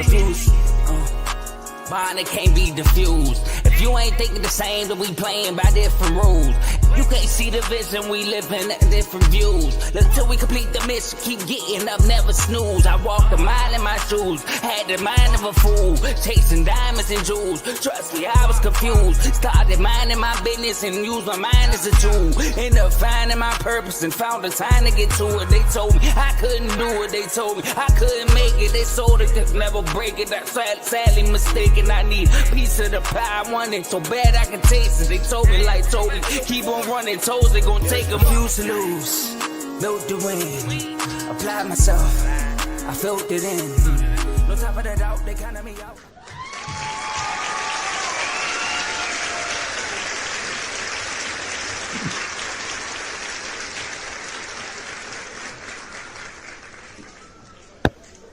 confused. Bond, it can't be diffused. If you ain't thinking the same, then we playing by different rules. You can't see the vision, we living at different views. Until we complete the mission, keep getting up, never snooze. I walked a mile in my shoes, had the mind of a fool, chasing diamonds and jewels. Trust me, I was confused. Started minding my business and used my mind as a tool. Ended up finding my purpose and found the time to get to it. They told me I couldn't do it. They told me I couldn't make it. They sold it, could never break it. That's sadly mistaken. I need a piece of the pie. I want it so bad I can taste it. They told me like Toby, keep on running toes. They gon' take them. Used to lose, built to win. Applied myself, I felt it in. No time for that out, they counted me out.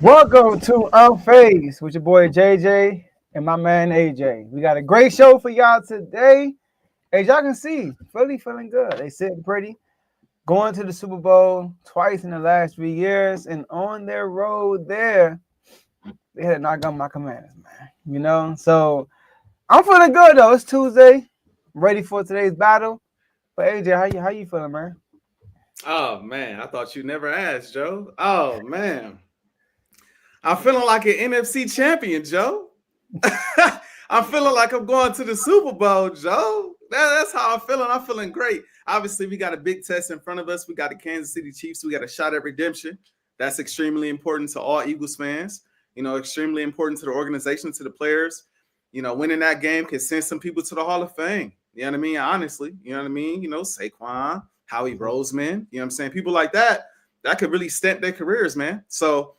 Welcome to Unfazed with your boy JJ and my man AJ. We got a great show for y'all today. As y'all can see, Philly feeling good. They sitting pretty. Going to the Super Bowl twice in the last 3 years, and on their road there, they had to knock out my Commanders, man. You know, so I'm feeling good though. It's Tuesday, ready for today's battle. But AJ, how you feeling, man? Oh man, I thought you never asked, Joe. Oh man, I'm feeling like an NFC champion, Joe. I'm feeling like I'm going to the Super Bowl, Joe. That's how I'm feeling. I'm feeling great. Obviously, we got a big test in front of us. We got the Kansas City Chiefs. We got a shot at redemption. That's extremely important to all Eagles fans. You know, extremely important to the organization, to the players. You know, winning that game can send some people to the Hall of Fame. You know what I mean? Honestly, you know what I mean? You know, Saquon, Howie Roseman, you know what I'm saying? People like that could really stamp their careers, man. So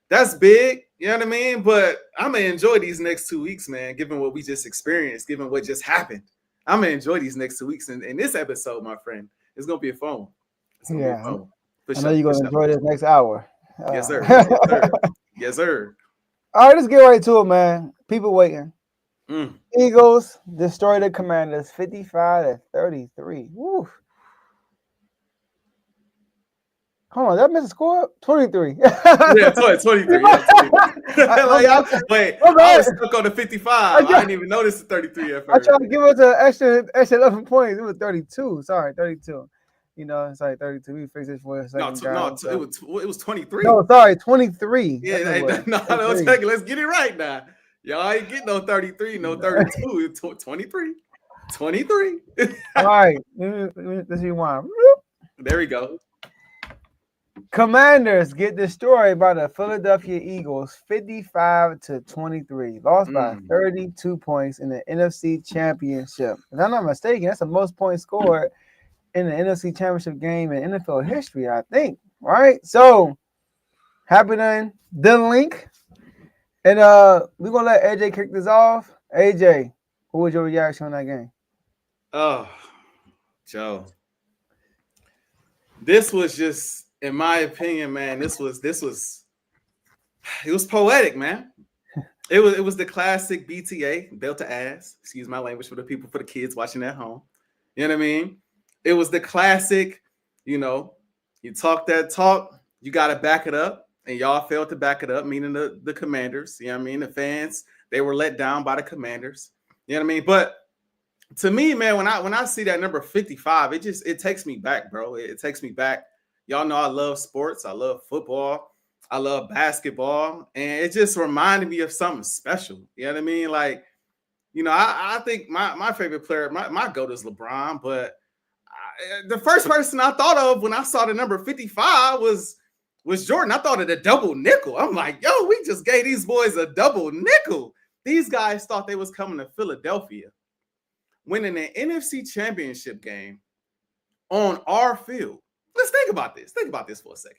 that's big, you know what I mean? But I'm going to enjoy these next 2 weeks, man, given what we just experienced, given what just happened. I'm going to enjoy these next 2 weeks. And this episode, my friend, it's going to be a fun one. It's going to be a fun one. I know you're going to enjoy this next hour. Yes, sir. Yes, sir. Yes, sir. All right, let's get right to it, man. People waiting. Eagles destroy the Commanders 55-33. Woo. Hold on, that missed a score? 23. Yeah, 23. Yeah, wait, I was stuck on the 55. I didn't even notice the 33 at first. I tried to give us an extra 11 points. It was 32. Sorry, 32. You know, it's like 32. We fixed it for a second. It was 23. No, sorry, 23. Yeah, let's get it right now. Y'all ain't getting no 33, no 32. It's 23. 23. All right, let's rewind. There we go. Commanders get destroyed by the Philadelphia Eagles 55-23. Lost by 32 points in the NFC Championship. If I'm not mistaken, that's the most points scored in the NFC Championship game in NFL history, I think. Right? So, happening, the link. And we're going to let AJ kick this off. AJ, what was your reaction on that game? Oh, Joe. This was just, in my opinion, man, it was poetic, man. It was the classic BTA, built to ass. Excuse my language for the kids watching at home. You know what I mean? It was the classic, you know, you talk that talk, you got to back it up, and y'all failed to back it up, meaning the Commanders. You know what I mean? The fans, they were let down by the Commanders. You know what I mean? But to me, man, when I see that number 55, it takes me back, bro. It takes me back. Y'all know I love sports. I love football. I love basketball. And it just reminded me of something special. You know what I mean? Like, you know, I think my favorite player, my GOAT is LeBron. But the first person I thought of when I saw the number 55 was Jordan. I thought of the double nickel. I'm like, yo, we just gave these boys a double nickel. These guys thought they was coming to Philadelphia, winning an NFC championship game on our field. Let's think about this. Think about this for a second.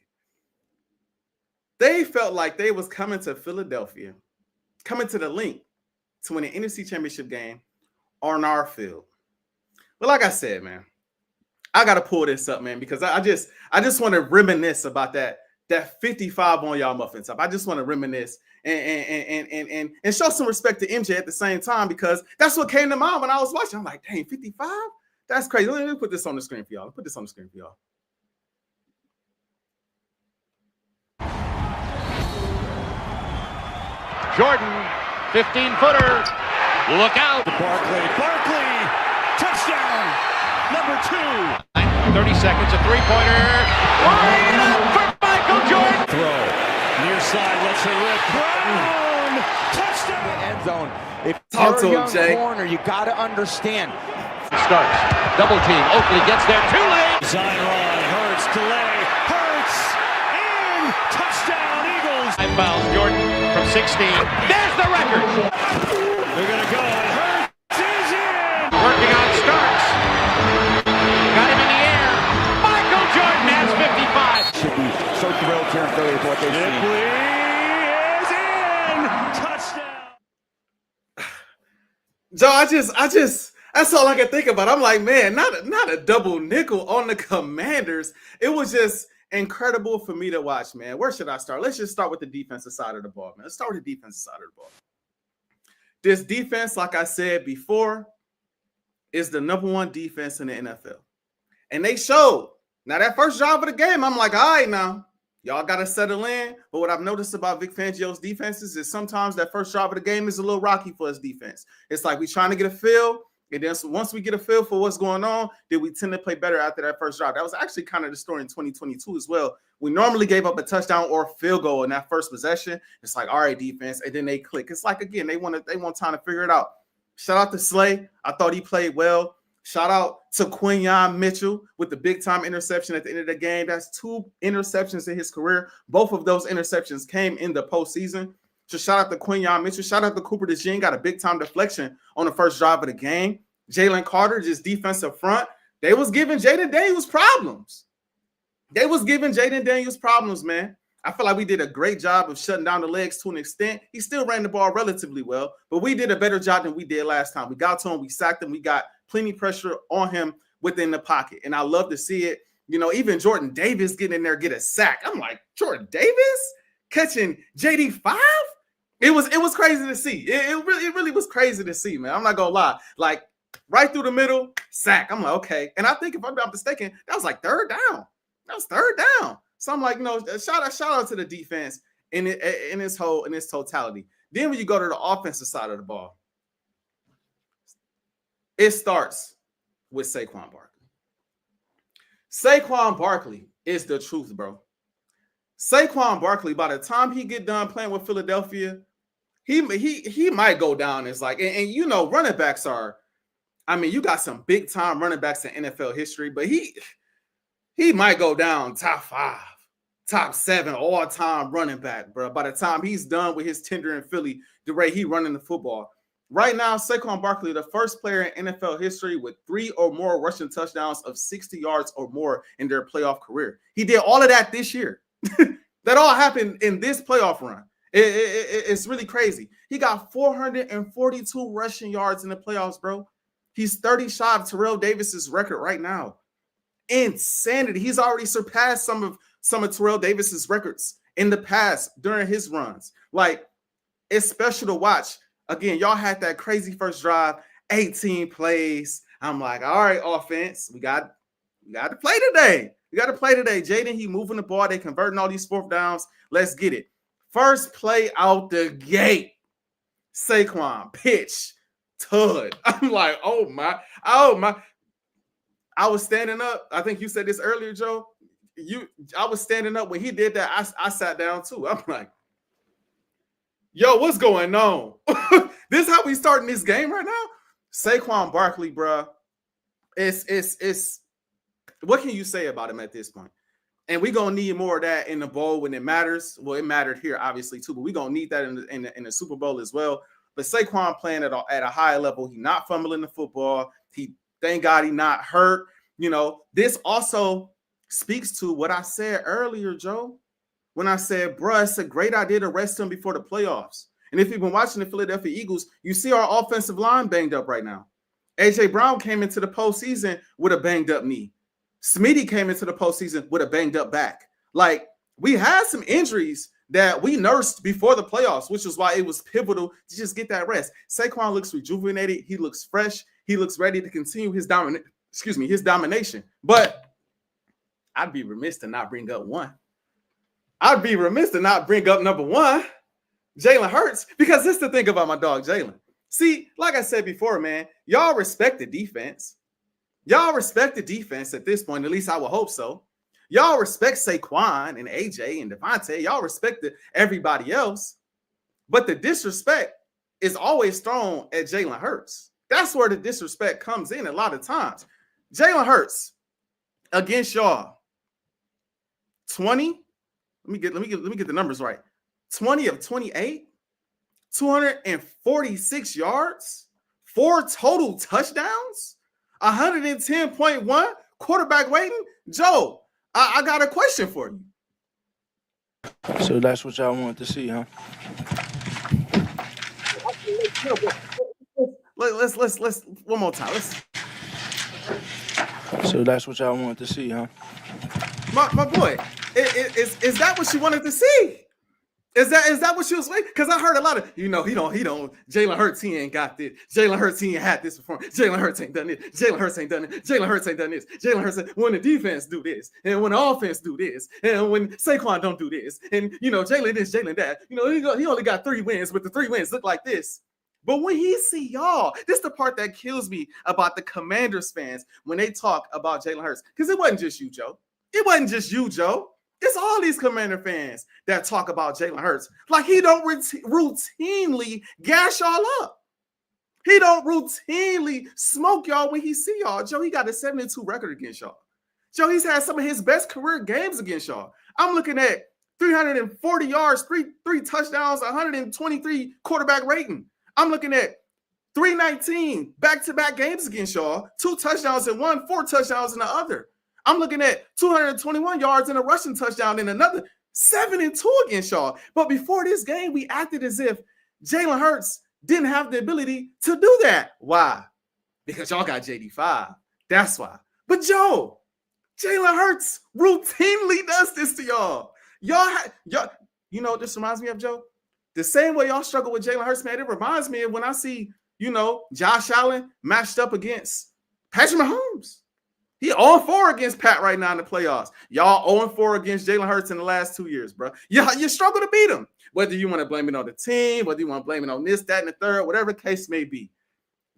They felt like they was coming to Philadelphia, coming to the link to win an NFC championship game on our field. But like I said, man, I got to pull this up, man, because I just want to reminisce about that 55 on y'all muffin top. I just want to reminisce and show some respect to MJ at the same time, because that's what came to mind when I was watching. I'm like, dang, 55? That's crazy. Let me put this on the screen for y'all. Jordan, 15-footer. Look out. Barkley, touchdown. Number 2. 30 seconds, a three-pointer. For Michael Jordan. Throw. Near side, lets it rip. Brown, touchdown. End zone. If Talk to you're him, a Jay. young corner, you got to understand. Starts. Double team. Oakley gets there too late. Zion, Hurts, delay. Hurts, in. Touchdown, Eagles. 5 fouls, Jordan from 16. There's the record. They're going to go. Hurts is in. Working on Starks. Got him in the air. Michael Jordan has 55. Should be so thrilled here in Philly with what they've seen. Ripley is in. Touchdown. Joe, I just that's all I can think about. I'm like, man, not a double nickel on the Commanders. It was just incredible for me to watch, man. Where should I start? Let's just start with the defensive side of the ball, man. Let's start with the defensive side of the ball. This defense, like I said before, is the #1 defense in the NFL. And they showed. Now, that first drive of the game, I'm like, all right, now, y'all got to settle in. But what I've noticed about Vic Fangio's defenses is sometimes that first drive of the game is a little rocky for his defense. It's like we're trying to get a feel. And then once we get a feel for what's going on, then we tend to play better after that first drive. That was actually kind of the story in 2022 as well. We normally gave up a touchdown or a field goal in that first possession. It's like, all right, defense, and then they click. It's like, again, they want time to figure it out. Shout out to Slay. I thought he played well. Shout out to Quinyon Mitchell with the big-time interception at the end of the game. That's 2 interceptions in his career. Both of those interceptions came in the postseason. So shout out to Quinyon Mitchell. Shout out to Cooper DeJean. Got a big-time deflection on the first drive of the game. Jalen Carter, just defensive front. They was giving Jaden Daniels problems. Man. I feel like we did a great job of shutting down the legs to an extent. He still ran the ball relatively well, but we did a better job than we did last time. We got to him. We sacked him. We got plenty pressure on him within the pocket, and I love to see it. You know, even Jordan Davis getting in there, get a sack. I'm like, Jordan Davis catching JD5? It was crazy to see. It really was crazy to see, man. I'm not gonna lie. Like right through the middle, sack. I'm like, okay. And I think if I'm not mistaken, that was like third down. That was third down. So I'm like, you know, shout out to the defense in its totality. Then when you go to the offensive side of the ball, it starts with Saquon Barkley. Saquon Barkley is the truth, bro. Saquon Barkley, by the time he get done playing with Philadelphia, he might go down as like, and you know, running backs are, I mean, you got some big time running backs in NFL history, but he might go down top 5, top 7 all time running back, bro. By the time he's done with his tenure in Philly, the way he running the football. Right now, Saquon Barkley, the first player in NFL history with 3 or more rushing touchdowns of 60 yards or more in their playoff career. He did all of that this year. That all happened in this playoff run. It's really crazy. He got 442 rushing yards in the playoffs, bro. He's 30 shy of Terrell Davis's record right now. Insanity. He's already surpassed some of Terrell Davis's records in the past during his runs. Like, it's special to watch. Again, y'all had that crazy first drive, 18 plays. I'm like, all right, offense, we got to play today. We got to play today. Jaden, he moving the ball. They converting all these 4th downs. Let's get it. First play out the gate. Saquon, pitch, tud. I'm like, oh my. I was standing up. I think you said this earlier, Joe. I was standing up when he did that. I sat down too. I'm like, yo, what's going on? This is how we starting this game right now? Saquon Barkley, bro. It's what can you say about him at this point? And we're going to need more of that in the bowl when it matters. Well, it mattered here, obviously, too, but we're going to need that in the Super Bowl as well. But Saquon playing at a high level. He's not fumbling the football. Thank God he's not hurt. You know, this also speaks to what I said earlier, Joe, when I said, bruh, it's a great idea to rest him before the playoffs. And if you've been watching the Philadelphia Eagles, you see our offensive line banged up right now. A.J. Brown came into the postseason with a banged up knee. Smitty came into the postseason with a banged up back. Like, we had some injuries that we nursed before the playoffs, which is why it was pivotal to just get that rest. Saquon looks rejuvenated. He looks fresh. He looks ready to continue his domination. But I'd be remiss to not bring up one. I'd be remiss to not bring up number 1. Jalen Hurts, because this is the thing about my dog Jalen. See, like I said before, man, y'all respect the defense. Y'all respect the defense at this point. At least I would hope so. Y'all respect Saquon and AJ and Devontae. Y'all respect everybody else. But the disrespect is always thrown at Jalen Hurts. That's where the disrespect comes in a lot of times. Jalen Hurts against y'all. 20. Let me get the numbers right. 20 of 28, 246 yards, 4 total touchdowns, 110.1 quarterback rating. Joe, I got a question for you. So that's what y'all want to see, huh? Let's one more time. So that's what y'all want to see, huh? My boy, is that what you wanted to see? Is that what she was waiting? Because I heard a lot of, he don't. Jalen Hurts, he ain't got this. Jalen Hurts, he ain't had this before. Jalen Hurts ain't done this. Jalen Hurts ain't done it. Jalen Hurts ain't done this. Jalen Hurts, when the defense do this, and when the offense do this, and when Saquon don't do this, and Jalen this, Jalen that. He only got 3 wins, but the 3 wins look like this. But when he see y'all, this is the part that kills me about the Commanders fans when they talk about Jalen Hurts. Because it wasn't just you, Joe. It wasn't just you, Joe. It's all these Commander fans that talk about Jalen Hurts like he don't routinely gash y'all up. He don't routinely smoke y'all when he see y'all. Joe, he got a 72 record against y'all. Joe, he's had some of his best career games against y'all. I'm looking at 340 yards, three touchdowns, 123 quarterback rating. I'm looking at 319 back-to-back games against y'all, 2 touchdowns in one, 4 touchdowns in the other. I'm looking at 221 yards and a rushing touchdown in another, 7-2 against y'all. But before this game, we acted as if Jalen Hurts didn't have the ability to do that. Why? Because y'all got JD5. That's why. But Joe, Jalen Hurts routinely does this to y'all. Y'all, you know what this reminds me of, Joe? The same way y'all struggle with Jalen Hurts, man, it reminds me of when I see, Josh Allen matched up against Patrick Mahomes. He 0-4 against Pat right now in the playoffs. Y'all 0-4 against Jalen Hurts in the last 2 years, bro. You struggle to beat him. Whether you want to blame it on the team, whether you want to blame it on this, that, and the third, whatever the case may be.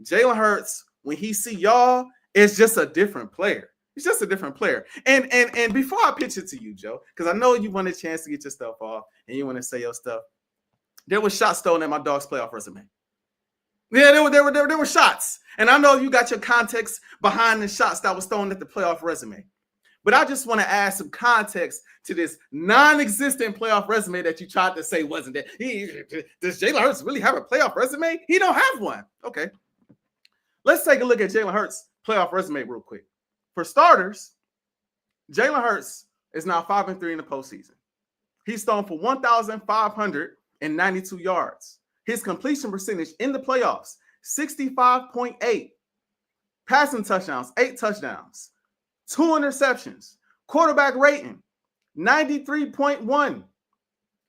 Jalen Hurts, when he see y'all, it's just a different player. He's just a different player. And before I pitch it to you, Joe, because I know you want a chance to get your stuff off and you want to say your stuff, there was shots stolen at my dog's playoff resume. Yeah, there were shots. And I know you got your context behind the shots that was thrown at the playoff resume. But I just want to add some context to this non-existent playoff resume that you tried to say wasn't there. Does Jalen Hurts really have a playoff resume? He don't have one. Okay. Let's take a look at Jalen Hurts' playoff resume real quick. For starters, Jalen Hurts is now 5-3 in the postseason. He's thrown for 1,592 yards. His completion percentage in the playoffs, 65.8. Passing touchdowns, 8 touchdowns. 2 interceptions. Quarterback rating, 93.1.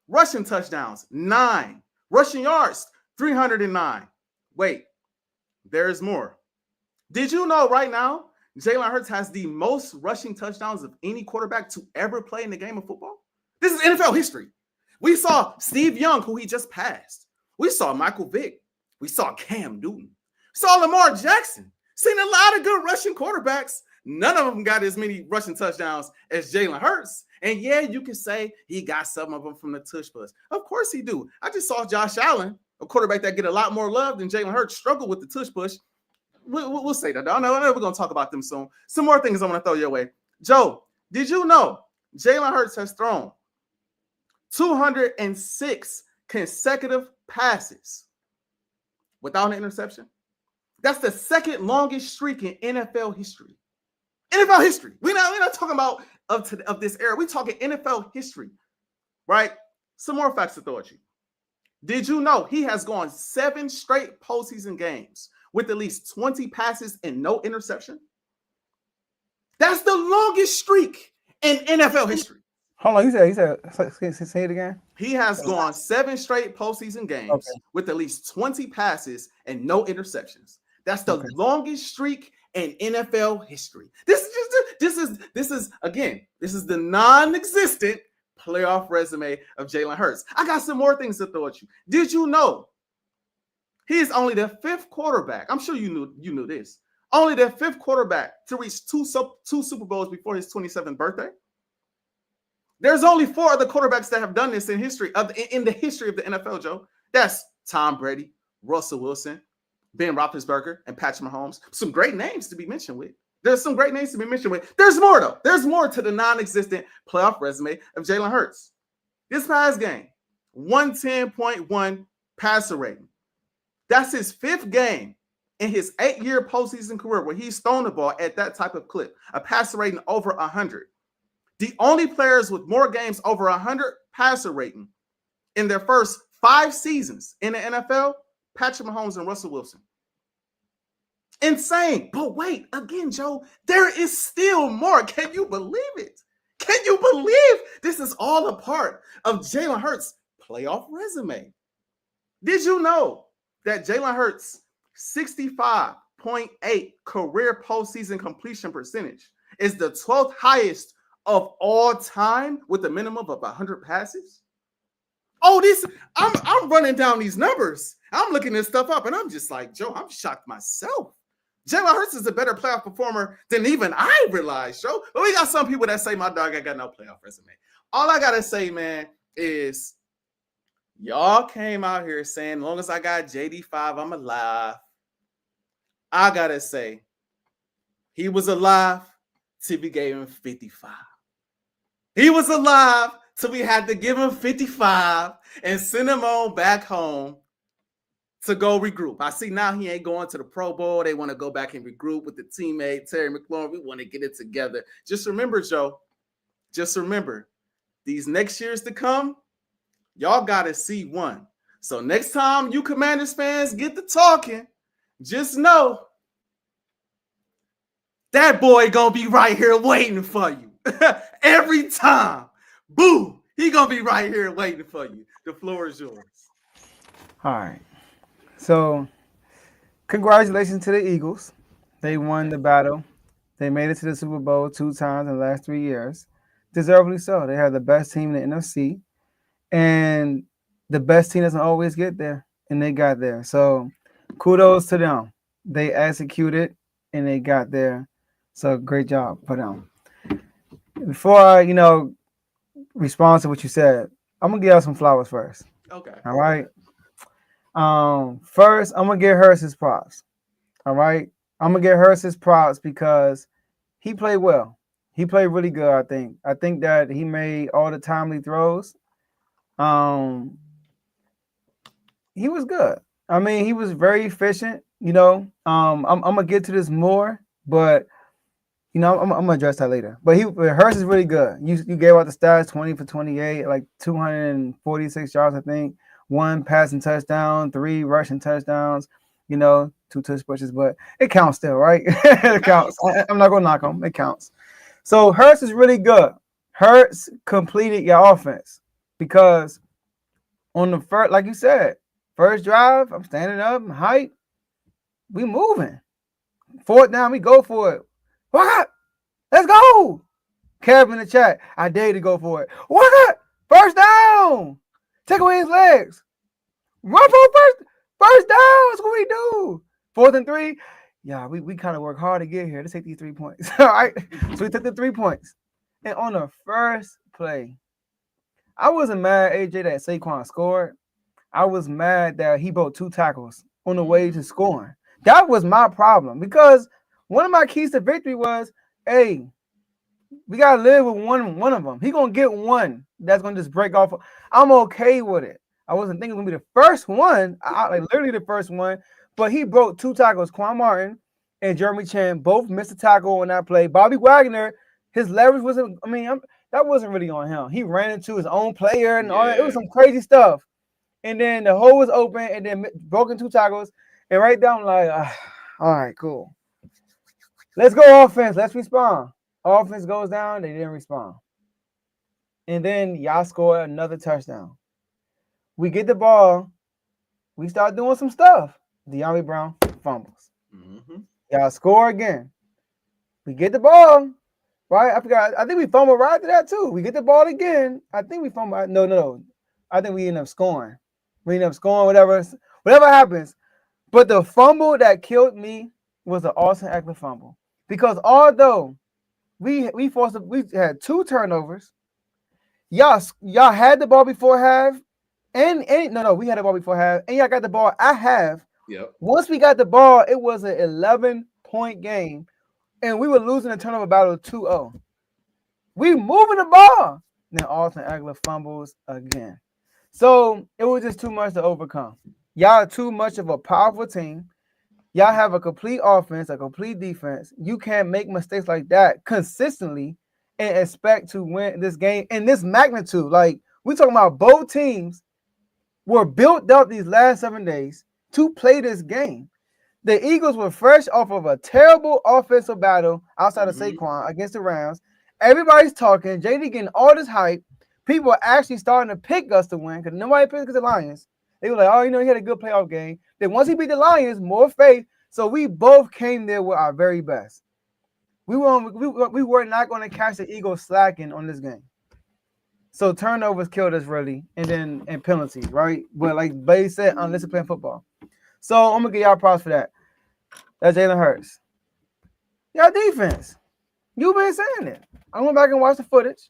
Rushing touchdowns, 9. Rushing yards, 309. Wait, there's more. Did you know right now Jalen Hurts has the most rushing touchdowns of any quarterback to ever play in the game of football? This is NFL history. We saw Steve Young, who he just passed. We saw Michael Vick. We saw Cam Newton. We saw Lamar Jackson. Seen a lot of good rushing quarterbacks. None of them got as many rushing touchdowns as Jalen Hurts. And yeah, you can say he got some of them from the tush push. Of course he do. I just saw Josh Allen, a quarterback that get a lot more love than Jalen Hurts, struggle with the tush push. We'll say that. I know we're going to talk about them soon. Some more things I want to throw your way. Joe, did you know Jalen Hurts has thrown 206 consecutive passes without an interception? That's the second longest streak in NFL history. NFL history. We're not talking about of this era. We're talking NFL history, right? Some more facts to throw at you. Did you know he has gone 7 straight postseason games with at least 20 passes and no interception? That's the longest streak in NFL history. Hold on, he said, say it again. He has gone 7 straight postseason games with at least 20 passes and no interceptions. That's the longest streak in NFL history. This is the non-existent playoff resume of Jalen Hurts. I got some more things to throw at you. Did you know he is only the 5th quarterback? I'm sure you knew this. Only the 5th quarterback to reach two Super Bowls before his 27th birthday. There's only 4 other quarterbacks that have done this in the history of the NFL, Joe. That's Tom Brady, Russell Wilson, Ben Roethlisberger, and Patrick Mahomes. Some great names to be mentioned with. There's some great names to be mentioned with. There's more, though. There's more to the non-existent playoff resume of Jalen Hurts. This past game, 110.1 passer rating. That's his 5th game in his 8-year postseason career where he's thrown the ball at that type of clip, a passer rating over 100. The only players with more games over 100 passer rating in their first 5 seasons in the NFL, Patrick Mahomes and Russell Wilson. Insane. But wait, again, Joe, there is still more. Can you believe it? Can you believe this is all a part of Jalen Hurts' playoff resume? Did you know that Jalen Hurts' 65.8 career postseason completion percentage is the 12th highest of all time with a minimum of 100 passes? Oh, I'm running down these numbers. I'm looking this stuff up, and I'm just like, Joe, I'm shocked myself. Jalen Hurts is a better playoff performer than even I realized, Joe. But we got some people that say my dog ain't got no playoff resume. All I gotta say, man, is y'all came out here saying, as long as I got JD5, I'm alive. I gotta say, he was alive till we gave him 55. He was alive till we had to give him 55 and send him on back home to go regroup. I see now he ain't going to the Pro Bowl. They want to go back and regroup with the teammate, Terry McLaurin. We want to get it together. Just remember, Joe, just remember, these next years to come, y'all got to see one. So next time you Commanders fans get to talking, just know that boy going to be right here waiting for you. Every time. Boo! He going to be right here waiting for you. The floor is yours. All right. So, congratulations to the Eagles. They won the battle. They made it to the Super Bowl 2 times in the last 3 years. Deservedly so. They have the best team in the NFC. And the best team doesn't always get there. And they got there. So, kudos to them. They executed and they got there. So, great job for them. Before I, respond to what you said, I'm going to give out some flowers first. Okay. All right. First, I'm gonna give Hurts his props. All right, I'm gonna give Hurts his props because he played well. He played really good. I think that he made all the timely throws. He was good. I mean, he was very efficient. I'm gonna get to this more, but I'm gonna address that later. But Hurts is really good. You gave out the stats: 20 for 28, like 246 yards, I think. 1 passing touchdown, 3 rushing touchdowns, 2 touch pushes, but it counts still, right? It counts. I'm not going to knock him. It counts. So Hurts is really good. Hurts completed your offense because on the first, like you said, first drive, I'm standing up, I'm hype. We moving. 4th down, we go for it. What? Let's go. Kev in the chat, I dare you to go for it. What? First down. Take away his legs. Run for first down. That's what we do. 4th and 3. Yeah, we kind of work hard to get here. Let's take these 3 points. All right. So we took the 3 points. And on the first play, I wasn't mad, AJ, that Saquon scored. I was mad that he broke 2 tackles on the way to scoring. That was my problem because one of my keys to victory was, hey, we got to live with one of them. He going to get one that's going to just break off. I'm okay with it. I wasn't thinking it was going to be the first one, literally the first one, but he broke 2 tackles. Quan Martin and Jeremy Chin both missed a tackle on that play. Bobby Wagner, his leverage wasn't, that wasn't really on him. He ran into his own player and all that. It was some crazy stuff. And then the hole was open and then broken 2 tackles. And right down like, all right, cool. Let's go offense. Let's respond. Offense goes down. They didn't respond. And then y'all score another touchdown. We get the ball. We start doing some stuff. De'Ami Brown fumbles. Mm-hmm. Y'all score again. We get the ball. right? I forgot. I think we fumbled right after that too. We get the ball again. I think we fumbled. No. I think we end up scoring. We end up scoring, whatever happens. But the fumble that killed me was the Austin Eckler fumble. Because although we had 2 turnovers, y'all had the ball before half, and we had the ball before half, and y'all got the ball at half. Yep. Once we got the ball, it was an 11-point game, and we were losing the turnover battle 2-0. We moving the ball. Then Austin Eckler fumbles again. So it was just too much to overcome. Y'all are too much of a powerful team. Y'all have a complete offense, a complete defense. You can't make mistakes like that consistently and expect to win this game in this magnitude. Like, we talking about both teams were built up these last 7 days to play this game. The Eagles were fresh off of a terrible offensive battle outside of Saquon against the Rams. Everybody's talking. JD getting all this hype. People are actually starting to pick us to win because nobody picked the Lions. They were like, oh, he had a good playoff game. Then once he beat the Lions, more faith. So we both came there with our very best. We were not going to catch the Eagles slacking on this game. So turnovers killed us really, and penalties, right? But like Bay said, undisciplined football. So I'm gonna give y'all props for that. That's Jalen Hurts. Y'all defense. You've been saying it. I went back and watched the footage,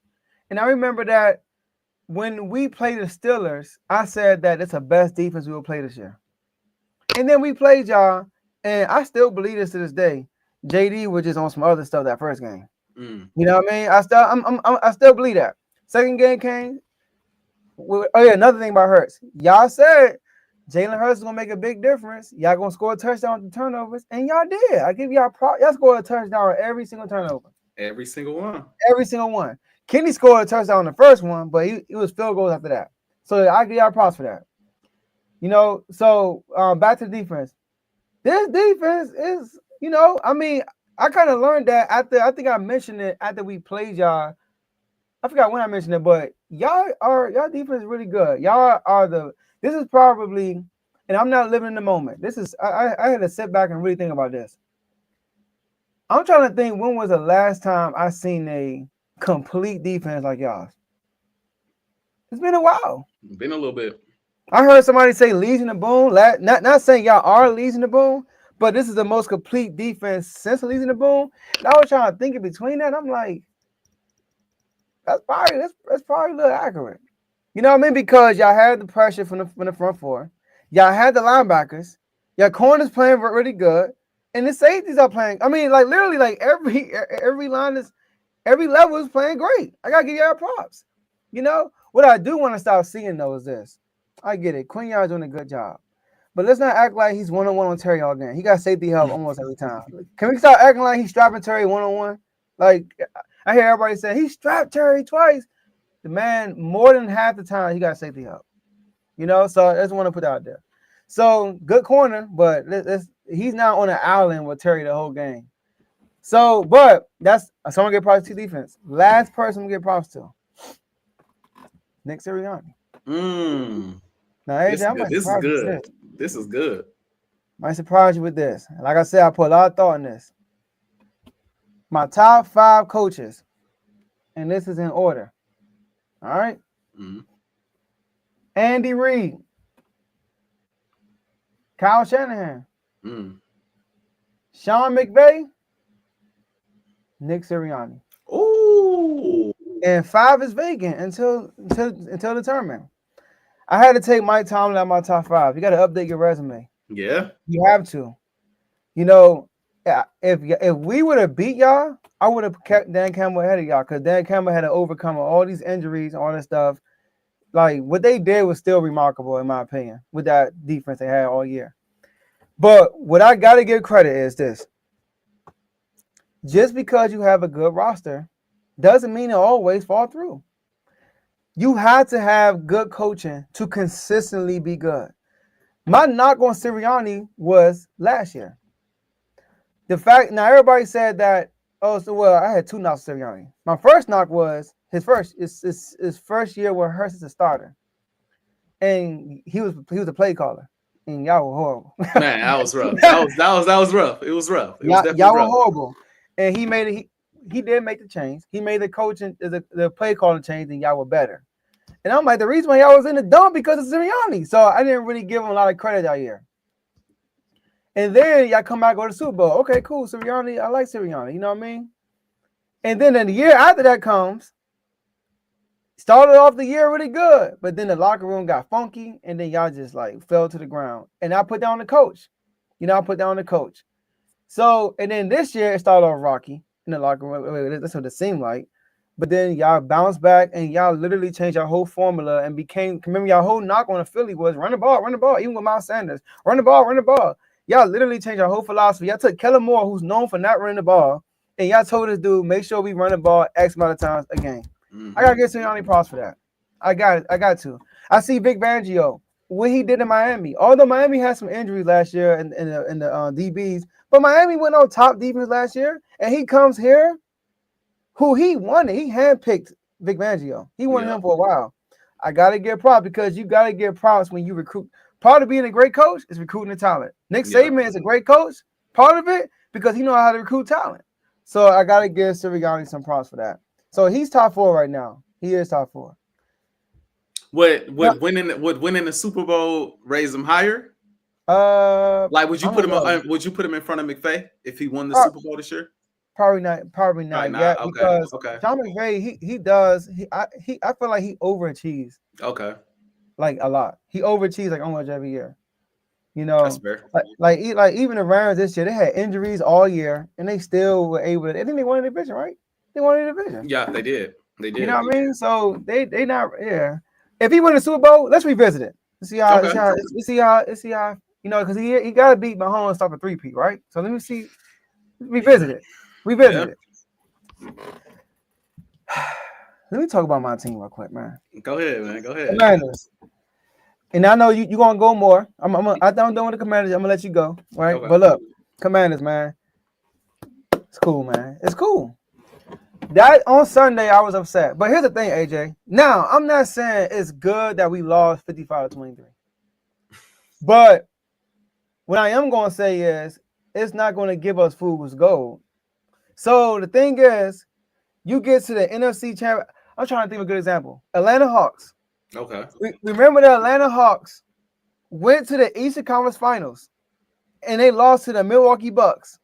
and I remember that when we played the Steelers, I said that it's the best defense we will play this year. And then we played y'all, and I still believe this to this day. JD was just on some other stuff that first game. You know what I mean? I still believe that. Second game came. Another thing about Hurts. Y'all said Jalen Hurts is gonna make a big difference. Y'all gonna score a touchdown with the turnovers, and y'all did. I give y'all props. Y'all scored a touchdown on every single turnover. Every single one. Every single one. Kenny scored a touchdown on the first one, but it was field goals after that. So I give y'all props for that. You know, so back to the defense. This defense is, I kind of learned that after, I think I mentioned it after we played y'all. I forgot when I mentioned it, but y'all defense is really good. This is probably, and I'm not living in the moment. This is, I had to sit back and really think about this. I'm trying to think, when was the last time I seen a complete defense like y'all? It's been a while. Been a little bit. I heard somebody say Legion of Boom. Not saying y'all are Legion of Boom, but this is the most complete defense since Legion of Boom. And I was trying to think in between that. I'm like, that's probably a little accurate. You know what I mean? Because y'all had the pressure from the front four. Y'all had the linebackers. Y'all corners playing really good. And the safeties are playing. I mean, like literally, like every line is, every level is playing great. I gotta give y'all props. You know what I do want to start seeing though is this. I get it. Quinion's doing a good job, but let's not act like he's 1-on-1 on Terry all game. He got safety help almost every time. Can we start acting like he's strapping Terry 1-on-1? Like I hear everybody saying he strapped Terry twice. The man, more than half the time, he got safety help. You know, so I just want to put that out there. So good corner, but he's not on an island with Terry the whole game. So, but that's someone get props to defense. Last person we get props to, Nick Sirianni. Now, AJ, this is good. This is good. Might surprise you with this. Like I said, I put a lot of thought in this. My top 5 coaches, and this is in order. All right. Andy Reid, Kyle Shanahan, Sean McVay, Nick Sirianni. Ooh. And 5 is vacant until determined. I had to take Mike Tomlin out of my top 5. You got to update your resume. Yeah. You have to. You know, if we would have beat y'all, I would have kept Dan Campbell ahead of y'all because Dan Campbell had to overcome all these injuries, all that stuff. Like, what they did was still remarkable, in my opinion, with that defense they had all year. But what I got to give credit is this. Just because you have a good roster doesn't mean it always fall through. You had to have good coaching to consistently be good. My knock on Sirianni was last year. The fact, now everybody said that, I had 2 knocks on Sirianni. My first knock was his first year with Hurts as a starter. And he was a play caller. And y'all were horrible. Man, that was rough. That was rough. It was rough. It was definitely y'all rough. were horrible. And he made it. he did make the change. He made the coaching, the play calling change, and y'all were better. And I'm like, the reason why y'all was in the dump because of Sirianni. So I didn't really give him a lot of credit that year. And then y'all come back, go to the Super Bowl. Okay, cool. Sirianni, I like Sirianni. You know what I mean? And then in the year after that comes, started off the year really good, but then the locker room got funky, and then y'all just like fell to the ground. And I put down the coach. I put down the coach. So, and then this year it started off rocky in the locker room. That's what it seemed like. But then y'all bounced back, and y'all literally changed your whole formula and became. Remember, y'all whole knock on the Philly was run the ball. Even with Miles Sanders, run the ball. Y'all literally changed your whole philosophy. Y'all took Kellen Moore, who's known for not running the ball, and y'all told this dude, make sure we run the ball X amount of times a game. I gotta give Sirianni props for that. I got to. I see Vic Fangio, what he did in Miami. Although Miami had some injuries last year in the DBs, but Miami went on top defense last year, and he comes here. Who he wanted. He handpicked Vic Fangio. He wanted him for a while. I got to give props because you got to give props when you recruit. Part of being a great coach is recruiting the talent. Nick Saban is a great coach. Part of it because he knows how to recruit talent. So I got to give Sirianni some props for that. So he's top 4 right now. He is top 4. Would winning the Super Bowl raise him higher? Like would you put him in front of McVay if he won the Super Bowl this year? Probably not yet because Sean McVay I feel like he overachieves. Okay. Like a lot. He overachieves like almost every year. That's fair. Like even the Rams this year, they had injuries all year and they still were able to. I think they won the division, right? They won the division. Yeah, they did. You know what I mean? So they not If he win the Super Bowl, let's revisit it. Let's see how because he got to beat Mahomes and stop a 3-peat, right? So let me see. Revisit it. Let me talk about my team real quick, man. Go ahead, man. Go ahead. Commanders. And I know you're gonna go more. I'm done with the Commanders. I'm gonna let you go, right? Okay. But look, Commanders, man. It's cool, man. It's cool. That on Sunday I was upset. But here's the thing, AJ. Now, I'm not saying it's good that we lost 55-23. But what I am gonna say is it's not gonna give us fool's gold. So the thing is, you get to the NFC champion. I'm trying to think of a good example. Atlanta Hawks. Okay. Remember the Atlanta Hawks went to the Eastern Conference Finals, and they lost to the Milwaukee Bucks.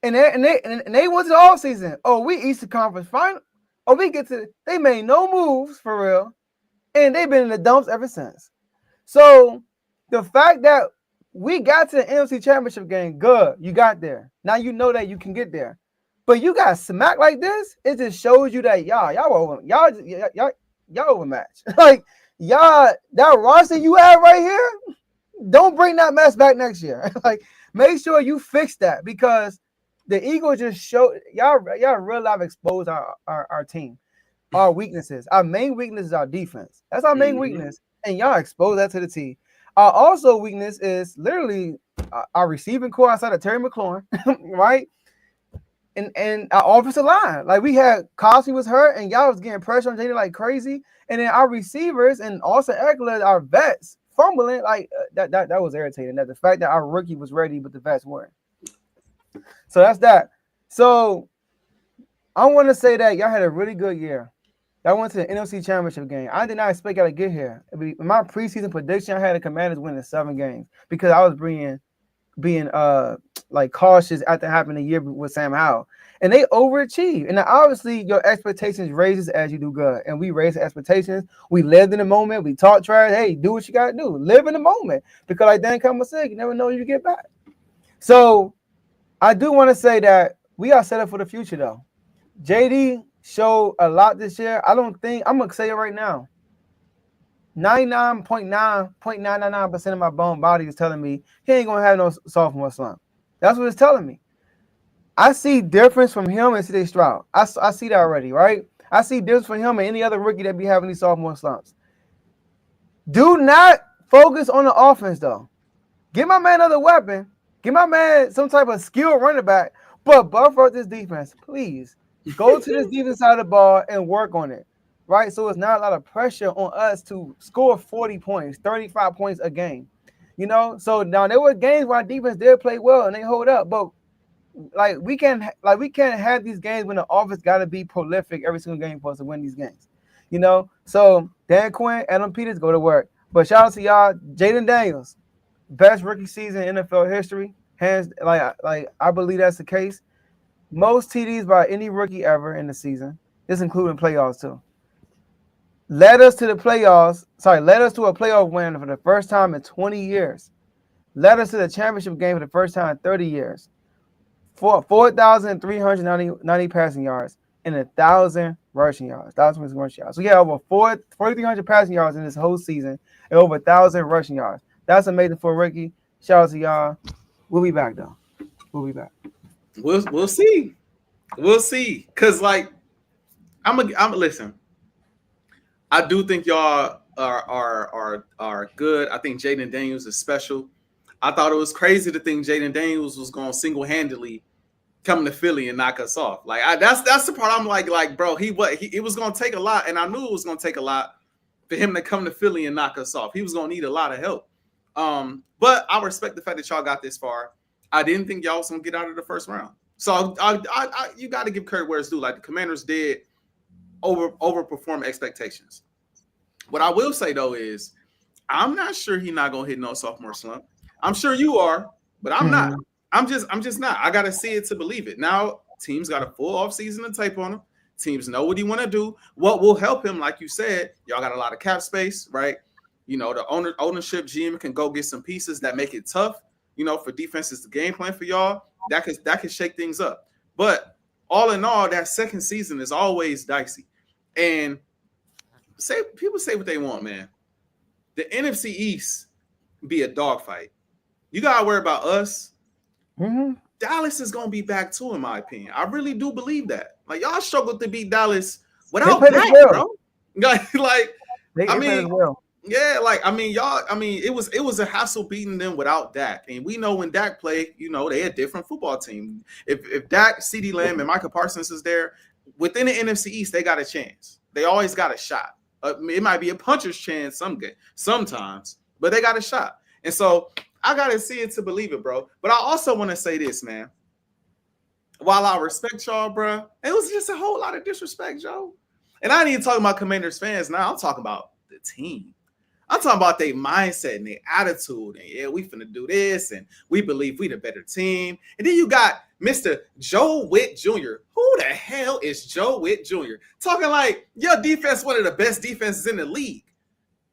And they went to the offseason. Oh, we Eastern Conference Final. Oh, they made no moves for real, and they've been in the dumps ever since. So the fact that we got to the NFC Championship game, good. You got there. Now you know that you can get there. But you got smacked like this, it just shows you that y'all overmatched. Like y'all, that roster you have right here, don't bring that mess back next year. Like make sure you fix that because the Eagles just showed y'all real life exposed our team, our weaknesses. Our main weakness is our defense. That's our main weakness, and y'all expose that to the team. Our also weakness is literally our receiving core outside of Terry McLaurin, right? And our offensive line. Like we had Cosby was hurt, and y'all was getting pressure on JD like crazy. And then our receivers and also Eckler, our vets, fumbling like that was irritating. That the fact that our rookie was ready, but the vets weren't. So that's that. So I want to say that y'all had a really good year. Y'all went to the NFC Championship game. I did not expect y'all to get here. In my preseason prediction, I had the Commanders winning 7 games because I was being like cautious after happening a year with Sam Howell. And they overachieved. And obviously your expectations raises as you do good. And we raised the expectations. We lived in the moment. We talked trash. Hey, do what you got to do. Live in the moment. Because like Dan Campbell said, you never know when you get back. So I do want to say that we are set up for the future though. JD showed a lot this year. I'm going to say it right now. 99.999% of my bone body is telling me he ain't going to have no sophomore slump. That's what it's telling me. I see difference from him and C.J. Stroud. I see that already, right? I see difference from him and any other rookie that be having these sophomore slumps. Do not focus on the offense, though. Give my man another weapon. Give my man some type of skilled running back. But buffer up this defense, please. Go to this defense side of the ball and work on it, right? So it's not a lot of pressure on us to score 40 points, 35 points a game, you know? So now there were games where our defense did play well and they hold up, but like we can't have these games when the offense got to be prolific every single game for us to win these games. You know, so Dan Quinn, Adam Peters, go to work. But shout out to y'all, Jaden Daniels, best rookie season in NFL history. Hands like I believe that's the case. Most TDs by any rookie ever in the season. This including playoffs too. Led us to a playoff win for the first time in 20 years. Led us to the championship game for the first time in 30 years. 4,390 passing yards and 1,000 rushing yards. 1,000 rushing yards. So yeah, over 4,300 passing yards in this whole season and over 1,000 rushing yards. That's amazing for a rookie. Shout out to y'all. We'll be back though. We'll be back. We'll see. We'll see. Cause like I'm listen. I do think y'all are good. I think Jaden Daniels is special. I thought it was crazy to think Jaden Daniels was going to single-handedly come to Philly and knock us off. Like that's the part I'm like, bro, it was going to take a lot, and I knew it was going to take a lot for him to come to Philly and knock us off. He was going to need a lot of help. But I respect the fact that y'all got this far. I didn't think y'all was going to get out of the first round. So you got to give credit where it's due. Like the Commanders did overperform expectations. What I will say though is I'm not sure he's not going to hit no sophomore slump. I'm sure you are, but I'm not. I'm just not. I got to see it to believe it. Now, teams got a full offseason to tape on him. Teams know what he want to do. What will help him, like you said, y'all got a lot of cap space, right? You know, the ownership GM can go get some pieces that make it tough, you know, for defenses to game plan for y'all. That could shake things up. But all in all, that second season is always dicey. And people say what they want, man. The NFC East be a dogfight. You gotta worry about us. Mm-hmm. Dallas is gonna be back too, in my opinion. I really do believe that. Like y'all struggled to beat Dallas without Dak, bro. Like I mean, it was a hassle beating them without Dak. And we know when Dak played, you know, they a different football team. If Dak, CeeDee Lamb, and Micah Parsons is there, within the NFC East, they got a chance. They always got a shot. It might be a puncher's chance sometimes, but they got a shot. And so I got to see it to believe it, bro. But I also want to say this, man. While I respect y'all, bro, it was just a whole lot of disrespect, Joe. And I ain't even talking about Commanders fans now. I'm talking about the team. I'm talking about their mindset and their attitude. And yeah, we finna do this, and we believe we the better team. And then you got Mr. Joe Witt Jr. Who the hell is Joe Witt Jr.? Talking like your defense, one of the best defenses in the league.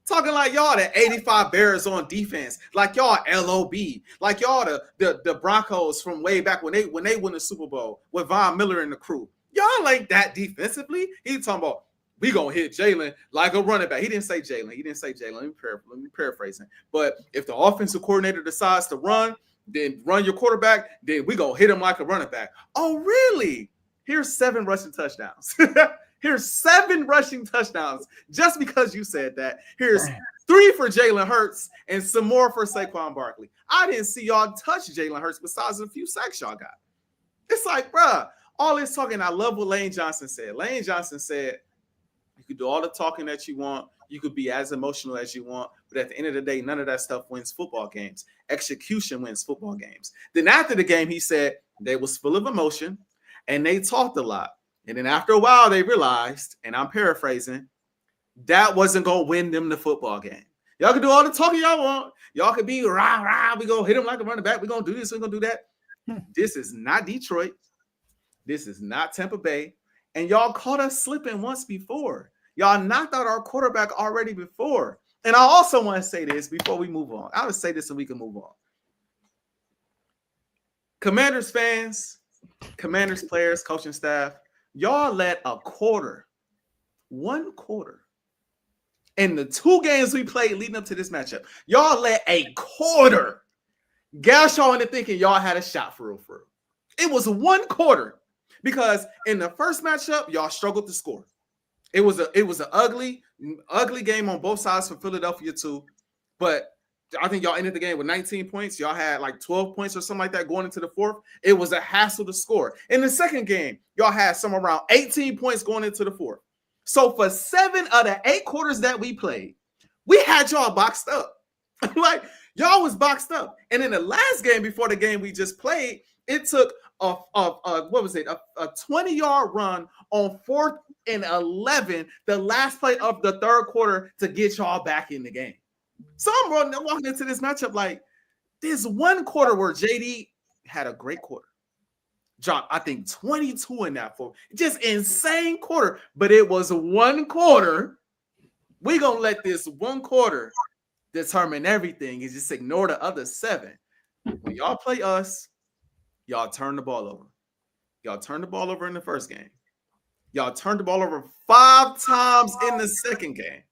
Talking like y'all the 85 Bears on defense, like y'all LOB, like y'all the Broncos from way back when they won the Super Bowl with Von Miller and the crew. Y'all like that defensively. He talking about we gonna hit Jalen like a running back. He didn't say Jalen. Let me paraphrase him. But if the offensive coordinator decides to run your quarterback, then we gonna hit him like a running back. Oh, really? Here's 7 rushing touchdowns. Here's 7 rushing touchdowns just because you said that. Here's 3 for Jalen Hurts and some more for Saquon Barkley. I didn't see y'all touch Jalen Hurts besides a few sacks y'all got. It's like, bruh, all this talking. I love what Lane Johnson said. Lane Johnson said, you could do all the talking that you want. You could be as emotional as you want. But at the end of the day, none of that stuff wins football games. Execution wins football games. Then after the game, he said they was full of emotion and they talked a lot. And then after a while, they realized, and I'm paraphrasing, that wasn't going to win them the football game. Y'all can do all the talking y'all want. Y'all can be rah, rah. We're going to hit them like a running back. We're going to do this. We're going to do that. This is not Detroit. This is not Tampa Bay. And y'all caught us slipping once before. Y'all knocked out our quarterback already before. And I also want to say this before we move on. I'll just say this and we can move on. Commanders fans, Commanders players, coaching staff, y'all let one quarter, in the 2 games we played leading up to this matchup, y'all let a quarter gash y'all into thinking y'all had a shot for real. It was 1 quarter because in the first matchup, y'all struggled to score. It was an ugly game on both sides for Philadelphia too. But I think y'all ended the game with 19 points. Y'all had like 12 points or something like that going into the 4th. It was a hassle to score. In the second game, y'all had somewhere around 18 points going into the 4th. So for 7 of the 8 quarters that we played, we had y'all boxed up. Like Y'all was boxed up. And in the last game before the game we just played, it took a 20-yard run on 4th and 11, the last play of the third quarter to get y'all back in the game. So I'm walking into this matchup like there's one quarter where JD had a great quarter. Dropped, I think, 22 in that for just insane quarter. But it was one quarter. We're going to let this one quarter determine everything and just ignore the other 7. When y'all play us, y'all turn the ball over. Y'all turned the ball over in the first game. Y'all turned the ball over 5 times in the second game.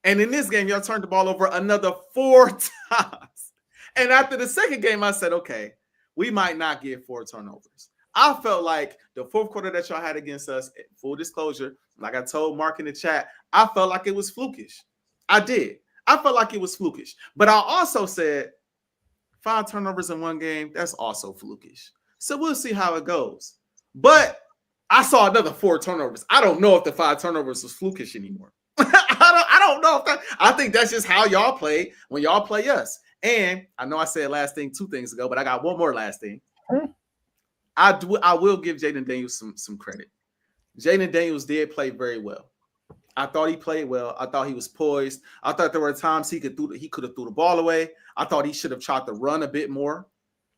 And in this game, y'all turned the ball over another 4 times. And after the second game, I said, okay, we might not get 4 turnovers. I felt like the fourth quarter that y'all had against us, full disclosure, like I told Mark in the chat, I felt like it was flukish. I did. I felt like it was flukish. But I also said 5 turnovers in one game, that's also flukish. So we'll see how it goes. But I saw another 4 turnovers. I don't know if the 5 turnovers was flukish anymore. I don't know if that. I think that's just how y'all play when y'all play us. And I know I said last thing 2 things ago, but I got one more last thing. I will give Jaden Daniels some credit. Jaden Daniels did play very well. I thought he played well. I thought he was poised. I thought there were times he could have threw the ball away. I thought he should have tried to run a bit more.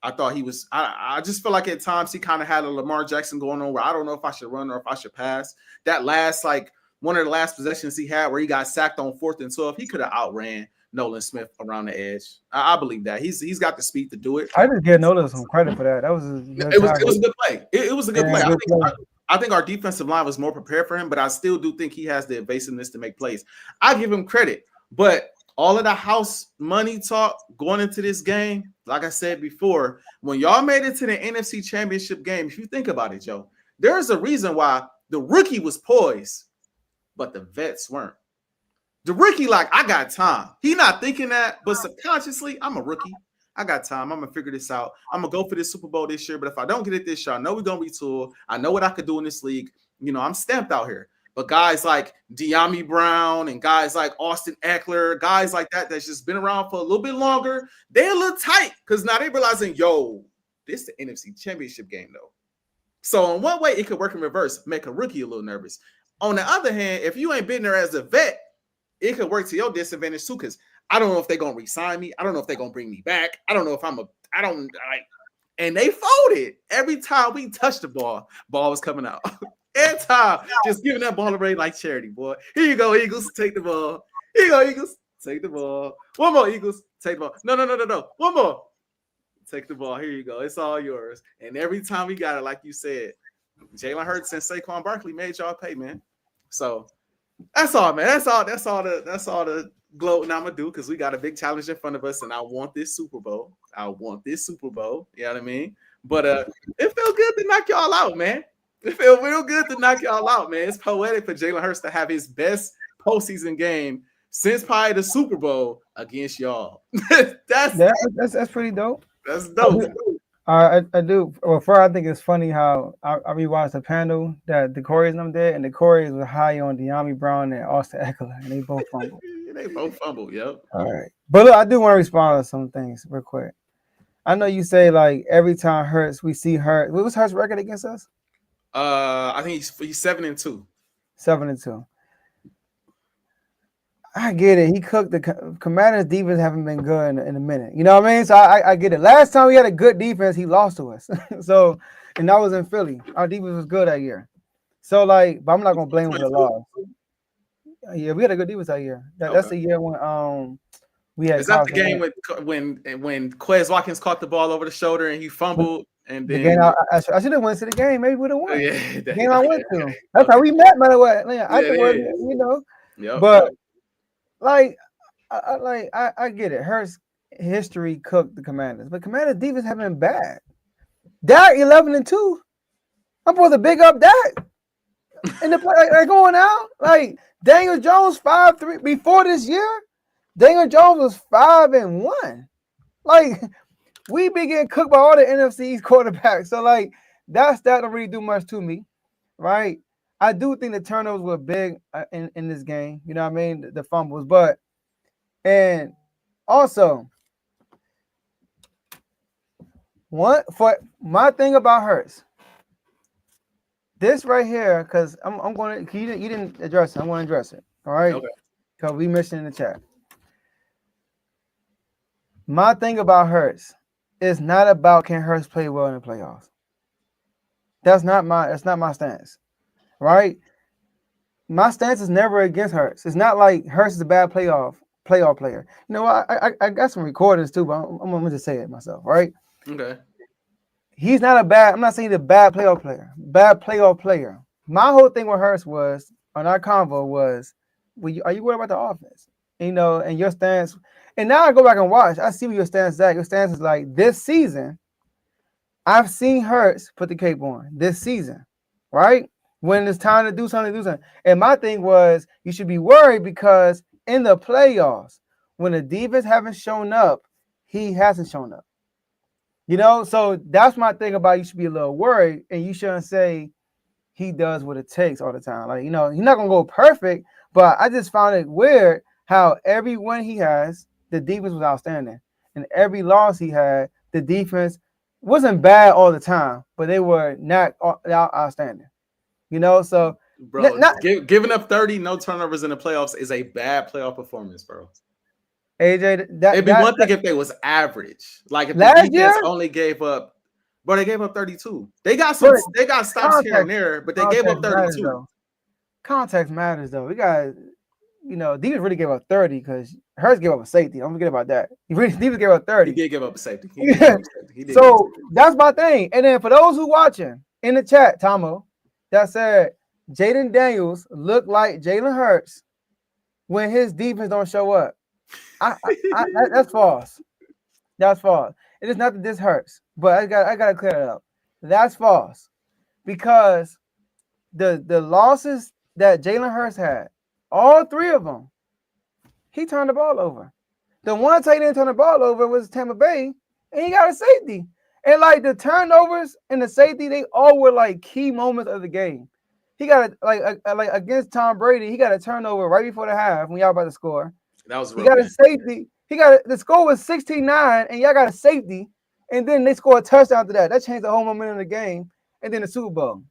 I thought he was. I just feel like at times he kind of had a Lamar Jackson going on where I don't know if I should run or if I should pass. That last one of the last possessions he had where he got sacked on 4th and 12, he could have outran Nolan Smith around the edge. I believe that he's got the speed to do it. I just give Nolan some credit for that. That was it was a good play. It was a good play. I think our defensive line was more prepared for him, but I still do think he has the evasiveness to make plays. I give him credit, but all of the house money talk going into this game, like I said before, when y'all made it to the NFC Championship game, if you think about it, Joe, there's a reason why the rookie was poised, but the vets weren't. The rookie, I got time. He not thinking that, but subconsciously, I'm a rookie. I got time. I'm going to figure this out. I'm going to go for this Super Bowl this year, but if I don't get it this year, I know we're going to retool. I know what I could do in this league. I'm stamped out here. But guys like De'Ami Brown and guys like Austin Eckler, guys like that that's just been around for a little bit longer, they're a little tight because now they're realizing, yo, this is the NFC Championship game, though. So in one way, it could work in reverse, make a rookie a little nervous. On the other hand, if you ain't been there as a vet, it could work to your disadvantage too, because I don't know if they're going to re-sign me. I don't know if they're going to bring me back. I don't know if and they folded. Every time we touched the ball was coming out. Every time, just giving that ball away like charity, boy. Here you go, Eagles, take the ball. Here you go, Eagles, take the ball. One more, Eagles, take the ball. No. One more. Take the ball. Here you go. It's all yours. And every time we got it, like you said, Jalen Hurts and Saquon Barkley made y'all pay, man. So that's all, man. That's all the gloating I'm gonna do because we got a big challenge in front of us, and I want this Super Bowl. You know what I mean? But it felt good to knock y'all out, man. It felt real good to knock y'all out, man. It's poetic for Jalen Hurts to have his best postseason game since probably the Super Bowl against y'all. That's pretty dope. That's dope. I do. Well, first, I think it's funny how I rewatched the panel that the Corys and them did, and the Corys were high on De'Ami Brown and Austin Eckler, and they both fumbled. Yep. All right. But look, I do want to respond to some things real quick. I know you say, every time Hurts, we see Hurts. What was Hurts' record against us? I think he's 7-2. 7-2. I get it. He cooked the Commanders' defense. Haven't been good in a minute. You know what I mean? So I get it. Last time we had a good defense, he lost to us. So, and that was in Philly. Our defense was good that year. So but I'm not gonna blame him for the loss. Yeah, we had a good defense that year. That's the year when we had. Is that the game when Quez Watkins caught the ball over the shoulder and he fumbled? And then the game I should have went to the game. Maybe we'd have won. Yeah, the game I went to. That's how we met. By the way, you know. Yep. But I get it. Hurts history cooked the Commanders, but Commanders defense have been bad. Dak 11-2. I'm supposed to big up Dak. And the play they're going out. Daniel Jones 5-3 before this year. Daniel Jones was 5-1. We be getting cooked by all the NFC's quarterbacks. So that don't really do much to me, right? I do think the turnovers were big in this game. You know what I mean? The fumbles, and also What for my thing about Hurts? This right here, because I'm going to. You didn't address it. I'm going to address it. All right. Okay. Because we mentioned in the chat. My thing about Hurts is not about can Hurts play well in the playoffs. That's not my stance. Right? My stance is never against Hurts. It's not like Hurts is a bad playoff player. You know what? I got some recordings too, but I'm gonna just say it myself, right? Okay. He's not a bad. I'm not saying he's a bad playoff player. Bad playoff player. My whole thing with Hurts was on our convo was, are you worried about the offense? You know, and your stance. And now I go back and watch. I see where your stance is at. Your stance is like this season. I've seen Hurts put the cape on this season, right? When it's time to do something. And my thing was, you should be worried because in the playoffs, when the defense haven't shown up, he hasn't shown up. You know, so that's my thing about you should be a little worried, and you shouldn't say he does what it takes all the time. Like, you know, he's not gonna go perfect, but I just found it weird how every win he has, the defense was outstanding, and every loss he had, the defense wasn't bad all the time, but they were not outstanding. You know, so bro, giving up 30 no turnovers in the playoffs is a bad playoff performance, bro. AJ, it'd be one thing if they was average. Like if the defense only gave up, bro, they gave up 32. They got stops here and there, but they gave up 32. Context matters though. We got, you know, defense really gave up 30 because Hurts gave up a safety. Don't forget about that. Defense gave up 30. He did give up a safety. So that's my thing. And then for those who watching in the chat, Tomo, that said Jaden Daniels looked like Jalen Hurts when his defense don't show up. That's false. That's false. It is not that this hurts, but I gotta clear it up. That's false because the losses that Jalen Hurts had, all three of them, he turned the ball over. The one tight end turned the ball over was Tampa Bay, and he got a safety. And like the turnovers and the safety, they all were like key moments of the game. He got like against Tom Brady, he got a turnover right before the half when y'all about to score. That was he got a safety. The score was 16-9, and y'all got a safety, and then they scored a touchdown to that. That changed the whole momentum of the game, and then the Super Bowl.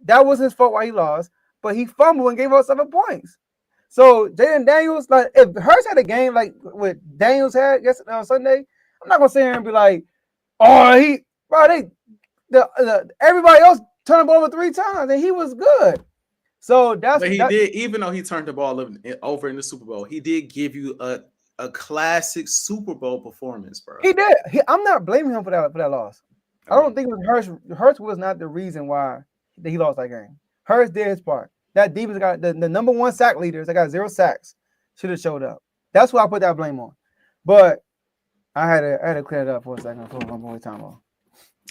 That was his fault why he lost, but he fumbled and gave us 7 points. So Jaden Daniels, like if Hurts had a game like what Daniels had yesterday on Sunday, I'm not gonna sit here and be like, oh, everybody else turned the ball over 3 times, and he was good. So that's but he did, even though he turned the ball over in the Super Bowl, he did give you a classic Super Bowl performance, bro. He did. I'm not blaming him for that loss. I don't think it was Hurts. Hurts was not the reason why he lost that game. Hurts did his part. That defense got the number 1 sack leaders. They got 0 sacks. Should have showed up. That's why I put that blame on. But I had to clear it up for a second for my boy Tomo.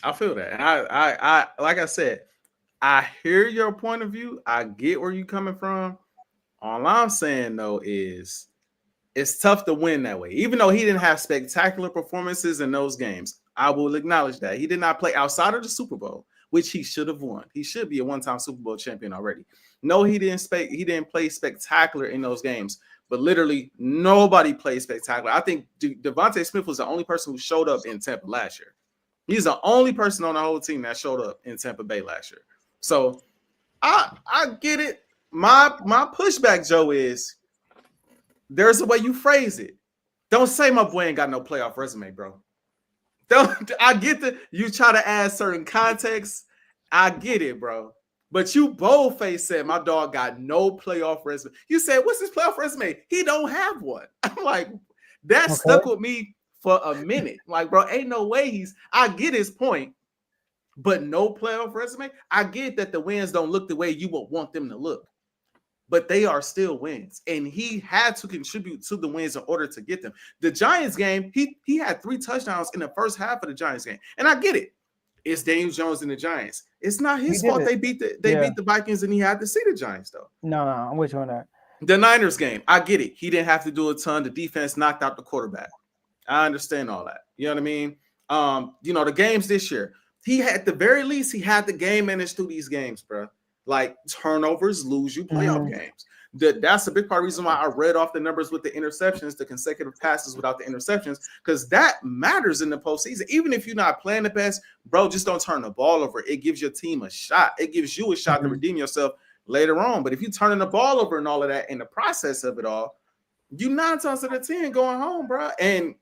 I feel that. And I like I said, I hear your point of view. I get where you're coming from. All I'm saying though is it's tough to win that way. Even though he didn't have spectacular performances in those games, I will acknowledge that. He did not play outside of the Super Bowl, which he should have won. He should be a one-time Super Bowl champion already. No, he didn't play spectacular in those games, but literally nobody played spectacular. I think Devontae Smith was the only person who showed up in Tampa last year. He's the only person on the whole team that showed up in Tampa Bay last year. So I get it. My pushback, Joe, is there's a way you phrase it. Don't say my boy ain't got no playoff resume, bro. I get that you try to add certain context. I get it, bro. But you bold-faced said my dog got no playoff resume. You said, what's his playoff resume? He don't have one. I'm like, that stuck with me for a minute. Like, bro, ain't no way I get his point, but no playoff resume. I get that the wins don't look the way you would want them to look, but they are still wins. And he had to contribute to the wins in order to get them. The Giants game, he had 3 touchdowns in the first half of the Giants game. And I get it. It's Daniel Jones and the Giants. It's not his fault they beat the Vikings and he had to see the Giants, though. No, I'm with you on that. The Niners game, I get it. He didn't have to do a ton. The defense knocked out the quarterback. I understand all that. You know what I mean? The games this year, he had, at the very least, he had the game managed through these games, bro. Like turnovers lose you playoff games. that's a big part of the reason why I read off the numbers with the interceptions, the consecutive passes without the interceptions, because that matters in the postseason. Even if you're not playing the best, bro, just don't turn the ball over. It gives your team a shot. It gives you a shot to redeem yourself later on. But if you're turning the ball over and all of that in the process of it all, you 9 times out of 10 going home, bro. And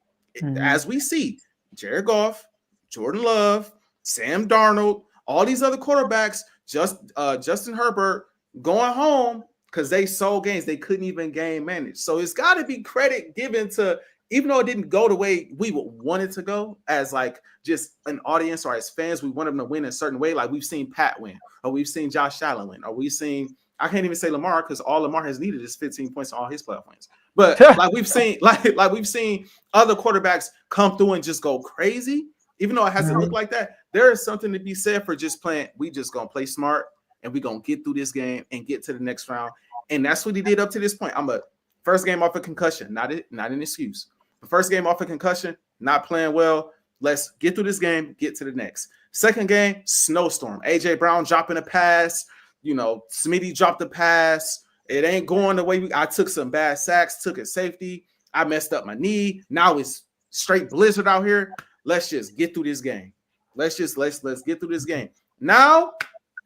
as we see, Jared Goff, Jordan Love, Sam Darnold, all these other quarterbacks, Justin Herbert going home because they sold games. They couldn't even game manage. So it's got to be credit given to, even though it didn't go the way we would want it to go, as like just an audience or as fans, we want them to win a certain way. Like we've seen Pat win, or we've seen Josh Allen win, or we've seen, I can't even say Lamar because all Lamar has needed is 15 points on all his playoff wins. But like we've seen, like we've seen other quarterbacks come through and just go crazy. Even though it hasn't looked like that, there is something to be said for just playing. We just gonna play smart and we gonna get through this game and get to the next round. And that's what he did up to this point. I'm a first game off a concussion, not an excuse. The first game off a concussion, not playing well. Let's get through this game, get to the next. Second game, snowstorm. AJ Brown dropping a pass. You know, Smitty dropped a pass. It ain't going the way I took some bad sacks, took a safety. I messed up my knee. Now it's straight blizzard out here. Let's just get through this game. Let's get through this game. Now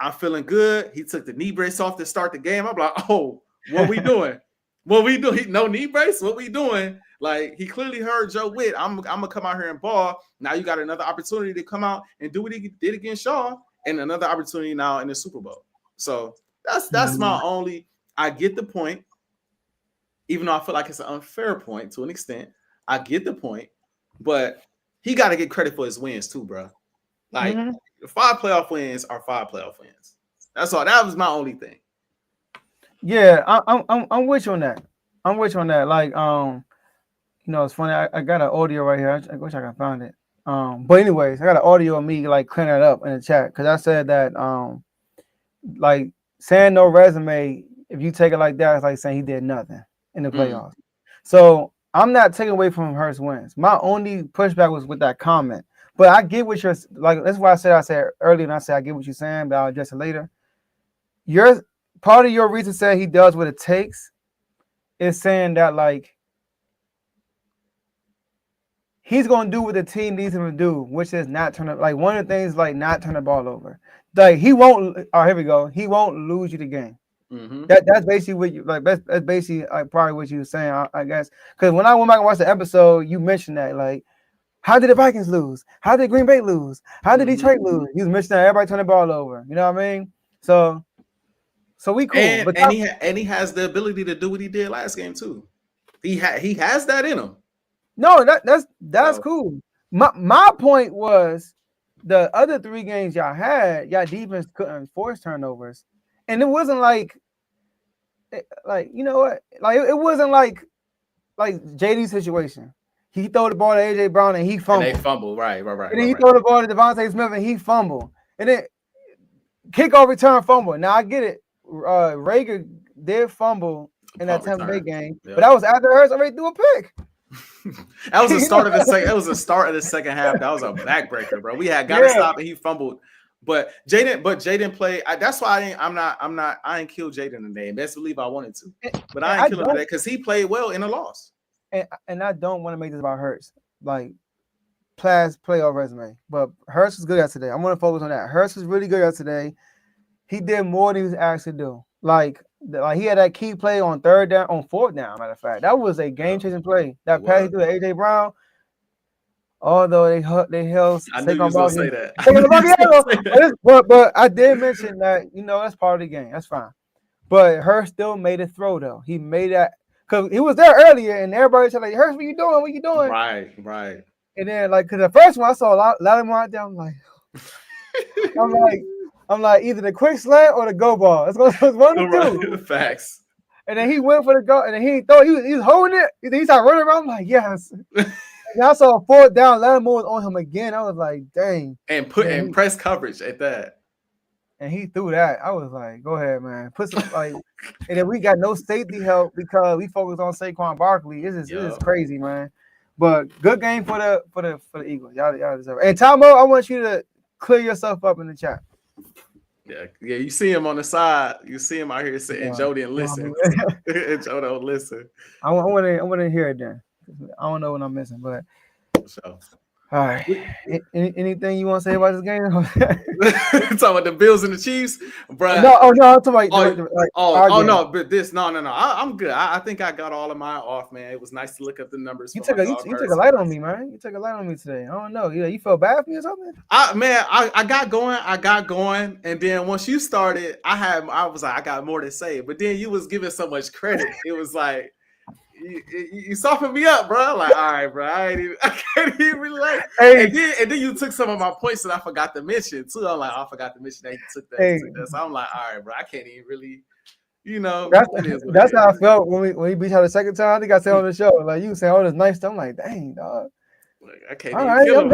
I'm feeling good. He took the knee brace off to start the game. I'm like, oh, what we doing? What we doing? No knee brace? What we doing? Like, he clearly heard Joe Witt. I'm gonna come out here and ball. Now you got another opportunity to come out and do what he did against Shaw, and another opportunity now in the Super Bowl. So that's my only. I get the point, even though I feel like it's an unfair point to an extent. I get the point, but he got to get credit for his wins too, bro. Like 5 playoff wins are 5 playoff wins. That's all. That was my only thing. Yeah, I'm with you on that. I'm with you on that. Like, you know, it's funny. I got an audio right here. I wish I could find it. But anyways, I got an audio of me like clearing it up in the chat because I said that like saying no resume, if you take it like that, it's like saying he did nothing in the playoffs. So I'm not taking away from Hurts wins. My only pushback was with that comment. But I get what you're like. That's why I said earlier, and I said I get what you're saying, but I'll address it later. Your part of your reason saying he does what it takes is saying that like he's gonna do what the team needs him to do, which is not turn it. Like one of the things, like not turn the ball over. Like he won't. Oh, here we go. He won't lose you the game. That's basically what you like. That's basically like probably what you were saying, I guess. Because when I went back and watched the episode, you mentioned that like, how did the Vikings lose? How did Green Bay lose? How did Detroit lose? You was mentioning that everybody turned the ball over. You know what I mean? So we cool. And he has the ability to do what he did last game too. He has that in him. No, that's cool. My point was the other 3 games y'all had, y'all defense couldn't force turnovers. And it wasn't like you know what? Like it wasn't like JD's situation. He throw the ball to AJ Brown and he fumbled. And they fumble, right. And then he throw the ball to Devontae Smith and he fumbled. And then kickoff return fumble. Now I get it. Rager did fumble in that Tampa Bay game, but that was after Hurts already threw a pick. That was the start of the second. It was the start of the second half. That was a backbreaker, bro. We had got to stop and he fumbled. But Jay didn't play. That's why I ain't killed Jaden today. Best believe I wanted to, but I ain't killed him today because he played well in a loss. And I don't want to make this about Hurts, like playoff resume. But Hurts was good yesterday. I want to focus on that. Hurts was really good yesterday. He did more than he was asked to do. Like he had that key play on 4th down. Matter of fact, that was a game-changing play. That pass he threw to AJ Brown. Although they held, I knew you was gonna say that. But I did mention that that's part of the game. That's fine. But Hurts still made a throw though. He made that because he was there earlier, and everybody said like, "Hurts, what you doing? What you doing?" Right. And then because the first one I saw a lot of them out there. I'm like either the quick slant or the go ball. It's one of the 2. Facts. And then he went for the go, and then he thought he was holding it. He started running around. I'm like, yes. And I saw a 4th down. Lattimore was on him again. I was like, dang. And press coverage at that. And he threw that. I was like, go ahead, man. Put some and then we got no safety help because we focused on Saquon Barkley. This is crazy, man. But good game for the Eagles. Y'all deserve it. And Tomo, I want you to clear yourself up in the chat. Yeah. You see him on the side. You see him out here sitting. Joe didn't listen. And Joe don't listen. I want to hear it then. I don't know what I'm missing, but So. All right. Anything you want to say about this game? Talking about the Bills and the Chiefs, bro. No, I'm talking about no, but this, no. I'm good. I think I got all of mine off, man. It was nice to look up the numbers. You took a light on me, man. You took a light on me today. I don't know. You felt bad for me or something? I got going, and then once you started, I was like, I got more to say, but then you was giving so much credit. It was like. You softened me up, bro. Like, all right, bro. I can't even really like. Hey. And then you took some of my points that I forgot to mention too. I'm like, I forgot to mention that he took that. Hey. So I'm like, all right, bro. I can't even really, That's how I felt when we beat you the second time. I think I said on the show, like you saying all this nice stuff. I'm like, dang, dog. Like, I can't even feel him.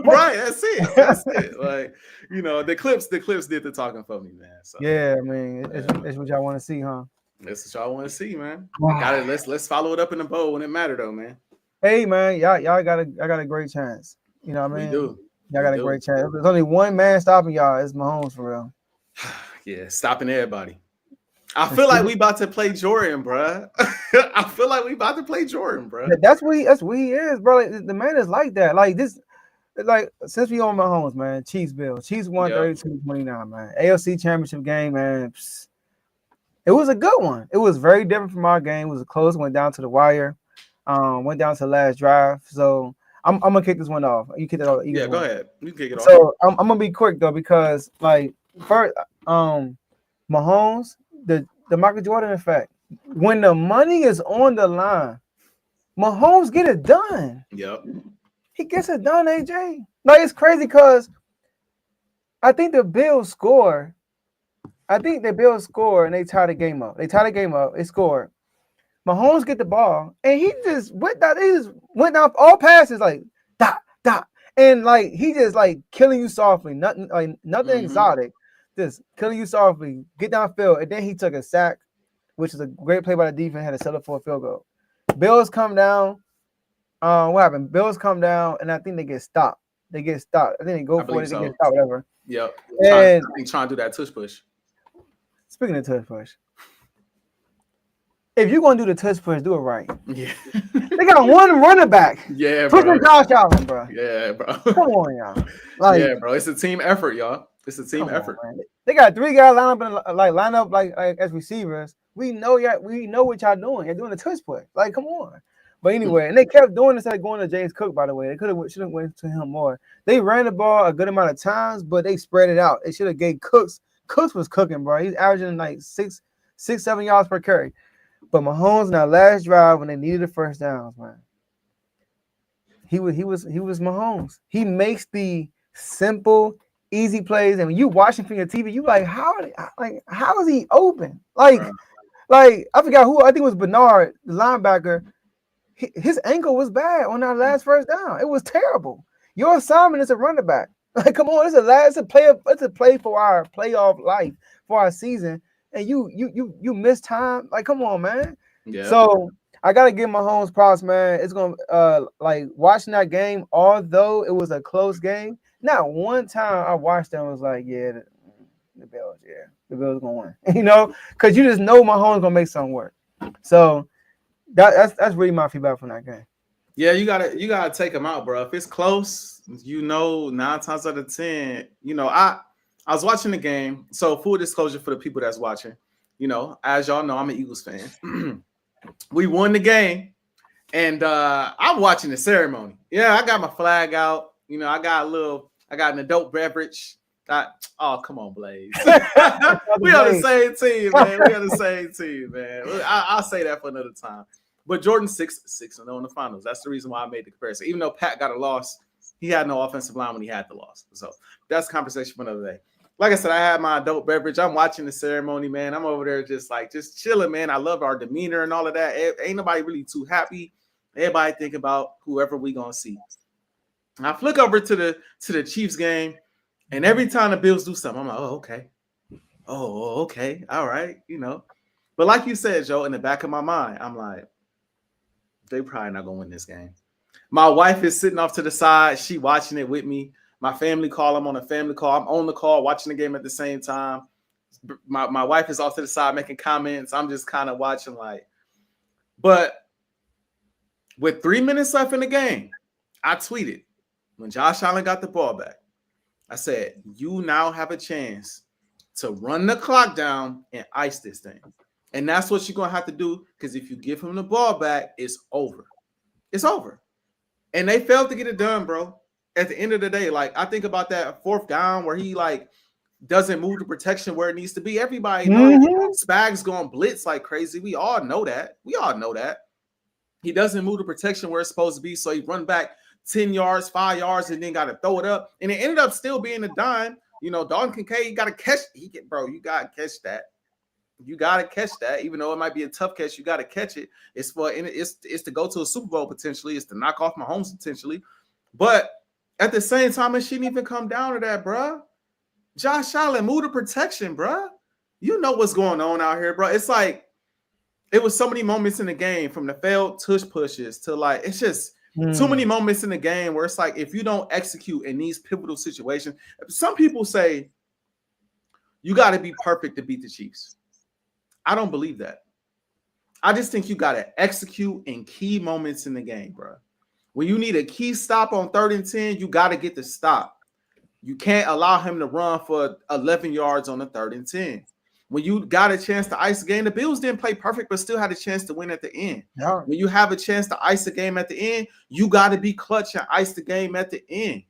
Right, that's it. Like, the clips did the talking for me, man. So yeah, I mean, it's what y'all want to see, huh? That's what y'all want to see, man. Let's follow it up in the bowl when it matters, though, man. Hey, man, y'all got a great chance. You know what I mean? We do. Y'all got a great chance. There's only one man stopping y'all. It's Mahomes for real. Yeah, stopping everybody. I feel like we about to play Jordan, bro. That's what he is, bro. Like, the man is like that. Like this, like since we on Mahomes, man. Chiefs won 32-29, man. AFC Championship game, man. Psst. It was a good one. It was very different from our game. It was close. Went down to the wire. Went down to the last drive. So I'm gonna kick this one off. You kick it off. Yeah, go ahead. You kick it off. So I'm gonna be quick though because like first, Mahomes, the Michael Jordan effect. When the money is on the line, Mahomes get it done. Yep. He gets it done, AJ. Like it's crazy because I think the Bills score. And they tie the game up. They scored. Mahomes get the ball, and he just went down. He just went down all passes like dot. And like he just like killing you softly. Nothing exotic. Just killing you softly. Get downfield. And then he took a sack, which is a great play by the defense, had to settle for a field goal. Bills come down. What happened? Bills come down, and I think they get stopped. I think they go for it, they get stopped, whatever. Yep. And trying to do that tush push. Speaking of tush push, if you're gonna do the tush push, do it right. Yeah. They got one running back. Yeah, bro. Pushing Josh Allen, bro. Yeah, bro. Come on, y'all. Like, yeah, bro. It's a team effort, y'all. It's a team effort. On, they got 3 guys line up as receivers. We know what y'all doing. You're doing the tush push. Like, come on. But anyway, and they kept doing this instead of going to James Cook, by the way. They should have went to him more. They ran the ball a good amount of times, but they spread it out. They should have gave Cooks was cooking, bro. He's averaging like 6-7 yards per carry. But Mahomes in that last drive when they needed the first downs, man. He was Mahomes. He makes the simple, easy plays, and when you watching from your TV, you like how is he open? Like I forgot who. I think it was Bernard, the linebacker. His ankle was bad on that last first down. It was terrible. Your assignment is a running back. Like, come on, it's a play for our playoff life, for our season, and you miss time. Like, come on, man. Yeah. So I gotta give Mahomes props, man. It's gonna like watching that game, although it was a close game. Not one time I watched them was like, yeah, the Bills gonna win. Because you just know Mahomes gonna make something work. So that's really my feedback from that game. Yeah, you gotta take them out, bro. If it's close, 9 times out of 10, I was watching the game. So full disclosure for the people that's watching, as y'all know, I'm an Eagles fan. We won the game, and I'm watching the ceremony. Yeah, I got my flag out. I got an adult beverage. Oh, come on, Blaze. We on the same team, man. I'll say that for another time. But Jordan 6-0 in the finals. That's the reason why I made the comparison. Even though Pat got a loss, he had no offensive line when he had the loss. So that's a conversation for another day. Like I said, I had my adult beverage. I'm watching the ceremony, man. I'm over there just chilling, man. I love our demeanor and all of that. Ain't nobody really too happy. Everybody think about whoever we gonna see. And I flick over to the Chiefs game, and every time the Bills do something, I'm like, oh, okay. Oh, okay. All right, But like you said, Joe, in the back of my mind, I'm like, they probably not gonna win this game. My wife is sitting off to the side. She watching it with me. my family call. I'm on a family call. I'm on the call watching the game at the same time. My wife is off to the side making comments. I'm just kind of watching like, but with 3 minutes left in the game, I tweeted when Josh Allen got the ball back. I said, you now have a chance to run the clock down and ice this thing. And that's what you're going to have to do, because if you give him the ball back, it's over. It's over. And they failed to get it done, bro. At the end of the day, like, I think about that 4th down where he, like, doesn't move the protection where it needs to be. Everybody knows Spags going blitz like crazy. We all know that. He doesn't move the protection where it's supposed to be, so he run back 10 yards, 5 yards, and then got to throw it up. And it ended up still being a dime. You know, Dalton Kincaid, you got to catch. You got to catch that. You got to catch that. Even though it might be a tough catch, you got to catch it. It's to go to a Super Bowl potentially. It's to knock off Mahomes potentially. But at the same time, it shouldn't even come down to that, bro. Josh Allen, move the protection, bro. You know what's going on out here, bro. It's like it was so many moments in the game, from the failed tush pushes to, like, it's just too many moments in the game where it's like, if you don't execute in these pivotal situations, some people say you got to be perfect to beat the Chiefs. I don't believe that. I just think you got to execute in key moments in the game, bro. When you need a key stop on 3rd and 10, you got to get the stop. You can't allow him to run for 11 yards on the 3rd and 10. When you got a chance to ice the game, the Bills didn't play perfect, but still had a chance to win at the end. Yeah. When you have a chance to ice the game at the end, you got to be clutch and ice the game at the end.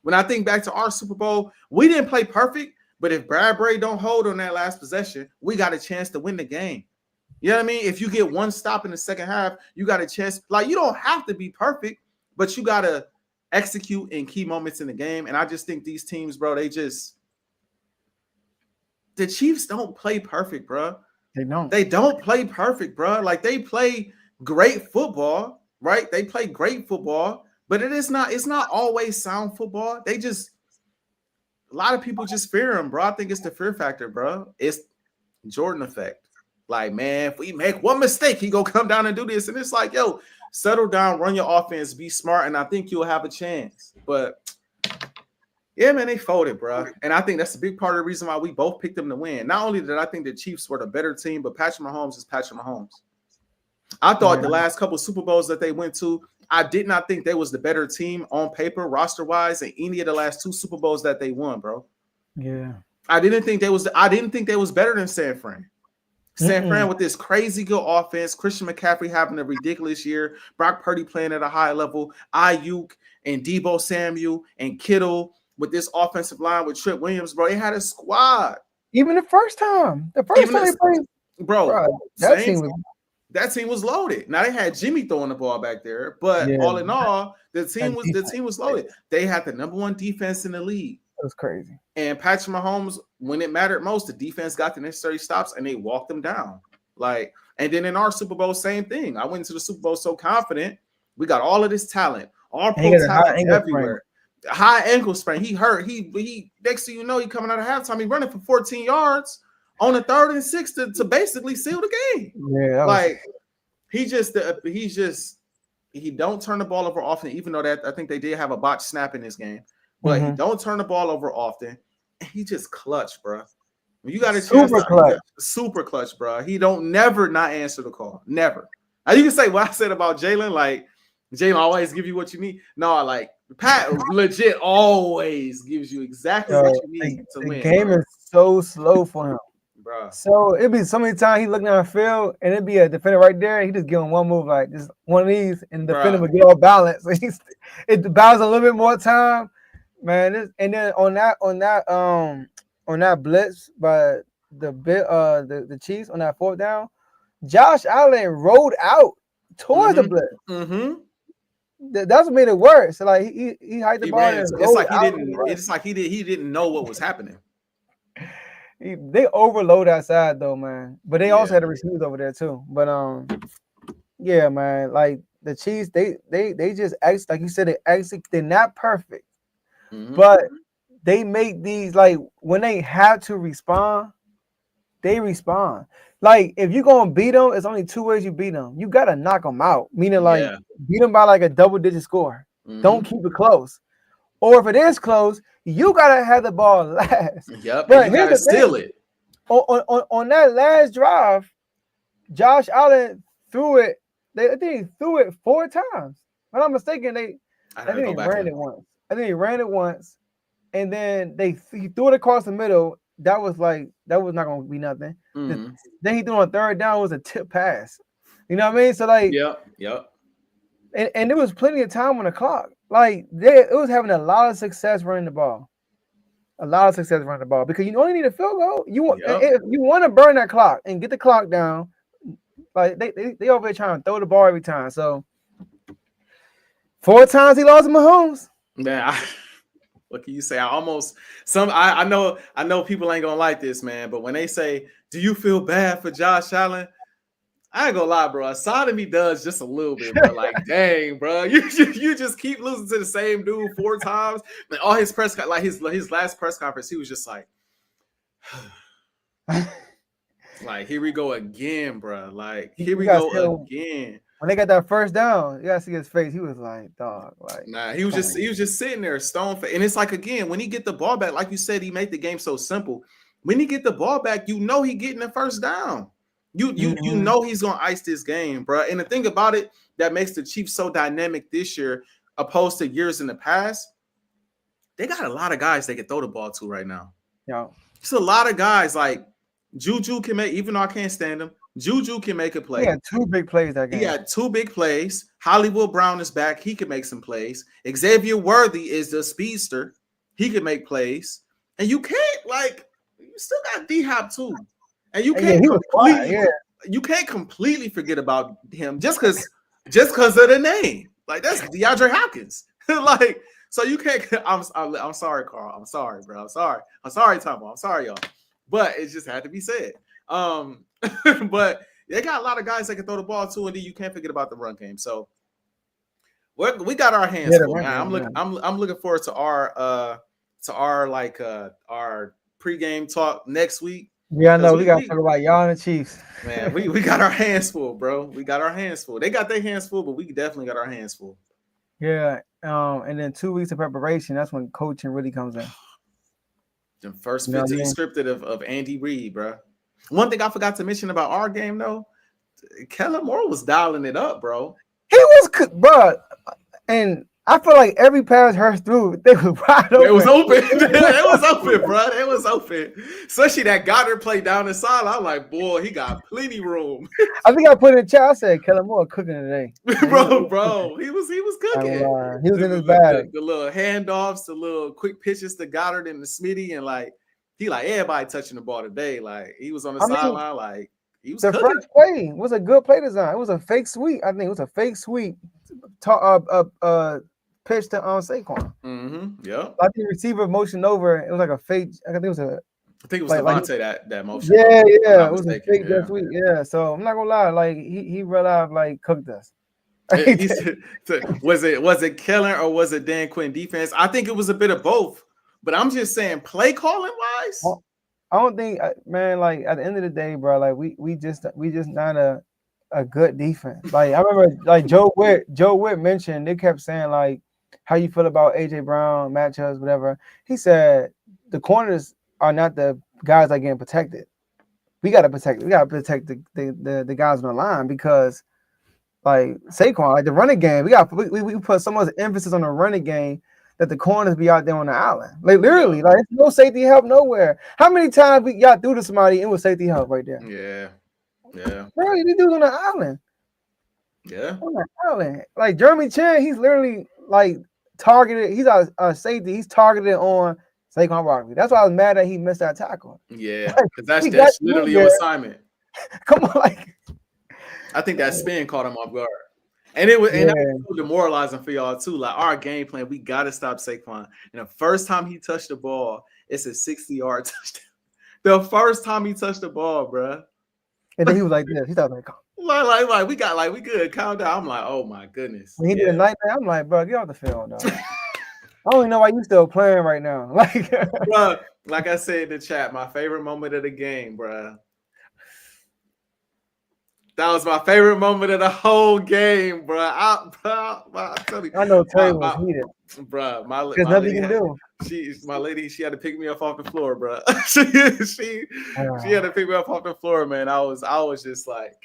When I think back to our Super Bowl, we didn't play perfect, but if Bradbury don't hold on that last possession, we got a chance to win the game. You know what I mean? If you get one stop in the second half, you got a chance. Like, you don't have to be perfect, but you got to execute in key moments in the game. And I just think these teams, bro, the Chiefs don't play perfect, bro. They don't play perfect, bro. Like, they play great football, right? They play great football, but it's not always sound football. A lot of people just fear him, bro. I think it's the fear factor, bro. It's Jordan effect. Like, man, if we make one mistake, he gonna come down and do this. And it's like, yo, settle down, run your offense, be smart, and I think you'll have a chance. But yeah, man, they folded, bro. And I think that's a big part of the reason why we both picked them to win. Not only did I think the Chiefs were the better team, but Patrick Mahomes is Patrick Mahomes. I thought the last couple Super Bowls that they went to, I did not think they was the better team on paper, roster-wise, in any of the last 2 Super Bowls that they won, bro. Yeah. I didn't think they was better than San Fran. San Fran with this crazy good offense, Christian McCaffrey having a ridiculous year, Brock Purdy playing at a high level, Ayuk and Deebo Samuel and Kittle with this offensive line with Trent Williams, bro. They had a squad. Even the first time they played, bro, that team was loaded. Now they had Jimmy throwing the ball back there, but all in all, the team was loaded. They had the number 1 defense in the league. That was crazy. And Patrick Mahomes, when it mattered most, the defense got the necessary stops and they walked them down. Like, and then in our Super Bowl, same thing. I went into the Super Bowl so confident. We got all of this talent, all pro talent everywhere. High ankle sprain. He hurt. He next thing you know, he coming out of halftime. He running for 14 yards on the 3rd and 6 to basically seal the game. Yeah, like he don't turn the ball over often, even though that I think they did have a botched snap in this game. But he don't turn the ball over often. And he just clutch, bro. When you got a chance, super clutch, bro. He don't never not answer the call. Never. Now you can say what I said about Jalen, like Jalen always give you what you need. No, like Pat legit always gives you exactly what you need to win. The game is so slow for him. Bro. So it'd be so many times he looking down the field and it'd be a defender right there. He just give him one move, like just one of these, and the defender would get all balanced. So it buys a little bit more time. Man, and then on that blitz by the Chiefs on that 4th down, Josh Allen rolled out towards the blitz. That's what made it worse. So like he hiked the ball. It's like he didn't know what was happening. They overload that side though, man. But they also had the receivers over there too. But yeah, man. Like the Chiefs, they just act like you said. They're not perfect. But they make these, like, when they have to respond, they respond. Like, if you're going to beat them, it's only 2 ways you beat them. You got to knock them out, meaning, like, beat them by, like, a double-digit score. Don't keep it close. or if it is close, you gotta have the ball last. Yep. But And you gotta steal it. On that last drive, Josh Allen threw it. I think he threw it 4 times. If I'm not mistaken, I think he ran it once. I think he ran it once, and then he threw it across the middle. That was not gonna be nothing. Mm-hmm. Then he threw on third down. It was a tip pass. You know what I mean? So like, yep. And there was plenty of time on the clock. Like it was having a lot of success running the ball. A lot of success running the ball because you only need a field goal. You want to burn that clock and get the clock down. Like they over here trying to throw the ball every time. So 4 times he lost to Mahomes. Man, what can you say? I know people ain't gonna like this, man. But when they say, "Do you feel bad for Josh Allen?" I ain't gonna lie, bro. A side of me does just a little bit, bro. Like, dang, bro, you just keep losing to the same dude 4 times. Like all his his last press conference, he was just like, like, here we go again, bro. Like, here we go again. When they got that first down, you gotta see his face. He was like, dog, like, nah. He was just sitting there, stone faced. And it's like, again, when he get the ball back, like you said, he made the game so simple. When he get the ball back, you know he getting the first down. You know he's gonna ice this game, bro. And the thing about it that makes the Chiefs so dynamic this year, opposed to years in the past, they got a lot of guys they can throw the ball to right now. Yeah, it's a lot of guys like Juju can make, even though I can't stand him. Juju can make a play. He had 2 big plays that game. He had 2 big plays. Hollywood Brown is back. He can make some plays. Xavier Worthy is the speedster. He can make plays. And you can't you still got D-Hop too. And you can't completely forget about him just because of the name. Like that's DeAndre Hopkins. Like, so you can't. I'm sorry, Carl. I'm sorry, bro. I'm sorry, Tomo. I'm sorry, y'all. But it just had to be said. But they got a lot of guys that can throw the ball too, and then you can't forget about the run game. So we got our hands full. I'm looking forward to our pregame talk next week. Yeah, I know. We got to talk about y'all and the Chiefs. Man, we got our hands full, bro. We got our hands full. They got their hands full, but we definitely got our hands full. Yeah. And then 2 weeks of preparation, that's when coaching really comes in. The first 15 scripted of Andy Reid, bro. One thing I forgot to mention about our game, though, Kellen Moore was dialing it up, bro. He was, bro. And I feel like every pass Hurst threw, they were wide open. It was open. It was open, bro. It was open. Especially that Goddard play down the side. I'm like, boy, he got plenty room. I think I put in the chat. I said Kellen Moore cooking today. bro. He was cooking. He was in his bag. The little handoffs, the little quick pitches to Goddard and the Smitty, and everybody touching the ball today. Like he was on the sideline, like he was. The cooking. First play was a good play design. It was a fake sweep. I think it was a fake sweep. Pitch to Saquon. Yeah. I think the receiver motioned over. It was like a fake. I think it was Devontae that motion. Yeah. It was a fake that sweep. Yeah. So I'm not gonna lie. Like he really cooked us. Was it Kellen or was it Dan Quinn defense? I think it was a bit of both. But I'm just saying, play calling wise. I don't think, man. Like at the end of the day, bro. Like we just not a good defense. Like I remember, like Joe Witt mentioned. They kept saying like, how you feel about AJ Brown matchups, whatever. He said the corners are not the guys that are getting protected. We gotta protect the guys on the line because like Saquon, like the running game, we put so much emphasis on the running game that the corners be out there on the island. Like literally, like there's no safety help nowhere. How many times we got through to somebody and with safety help right there? Yeah. Bro, these dudes on the island. Yeah. On the island. Like Jeremy Chin, he's literally like targeted. He's a safety. He's targeted on Saquon Barkley. That's why I was mad that he missed that tackle. Yeah, because that's literally your assignment. Come on, like I think that spin caught him off guard. And that was so demoralizing for y'all too. Like our game plan, we gotta stop Saquon. And the first time he touched the ball, it's a 60-yard touchdown. The first time he touched the ball, bro. And then he was like this. He thought like we good. Calm down. I'm like, oh my goodness. When he did a nightmare, I'm like, bro, get off the field, dog. I don't even know why you still playing right now. Like, bro, like I said in the chat, my favorite moment of the game, bro. That was my favorite moment of the whole game, bro. I tell you, I know Terry was heated. Bro, There's nothing you can do. She had to pick me up off the floor, bro. she had to pick me up off the floor, man. I was just like,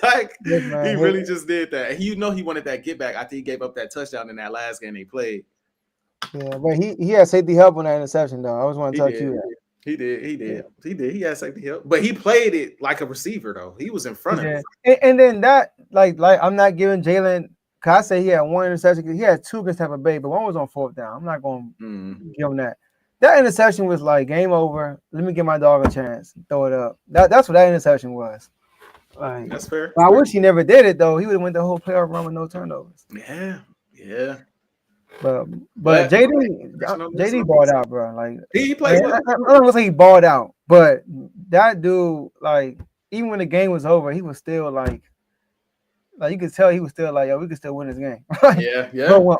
like he really just did that. And he wanted that get back after he gave up that touchdown in that last game they played. Yeah, but he had safety help on that interception, though. I always want to tell you that. He did. He had safety help, but he played it like a receiver, though. He was in front of him. And then that, like I'm not giving Jalen. Cause I say he had one interception. He had two against Tampa Bay, but one was on fourth down. I'm not going to give him that. That interception was like game over. Let me give my dog a chance. Throw it up. That's what that interception was. Like, that's fair. I wish he never did it though. He would have went the whole playoff run with no turnovers. Yeah. But JD balled out, bro. Like he played. I don't want to say he balled out, but that dude, like, even when the game was over, he was still like you could tell he was still like, yo, we could still win this game. Yeah. But when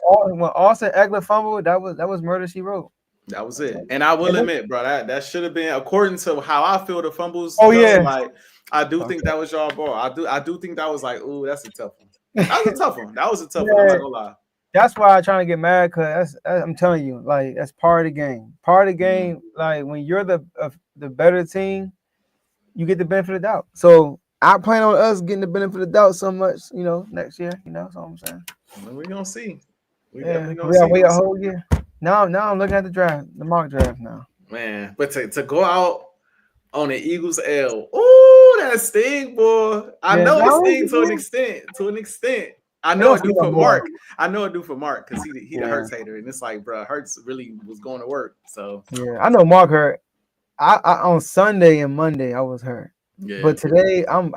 Austin Eckler fumbled, that was murder she wrote. That was it. And I will admit, bro, that should have been, according to how I feel the fumbles. Like I do think that was y'all ball. I do think that was like, ooh, that's a tough one. That was a tough one. I'm not gonna lie. That's why I'm trying to get mad, because I'm telling you, like, that's part of the game. Part of the game, like, when you're the better team, you get the benefit of the doubt. So I plan on us getting the benefit of the doubt so much, next year. That's what I'm saying. Well, we're gonna see. We gotta wait a whole year. Now I'm looking at the mock draft now. Man, but to go out on an Eagles L, ooh, that sting, boy. I know it sting to an extent. I know it do for Mark. I know it do for Mark because he the Hurts hater, and it's like, bro, Hurts really was going to work. So yeah, I know Mark hurt. I on Sunday and Monday I was hurt. Yeah, but today I'm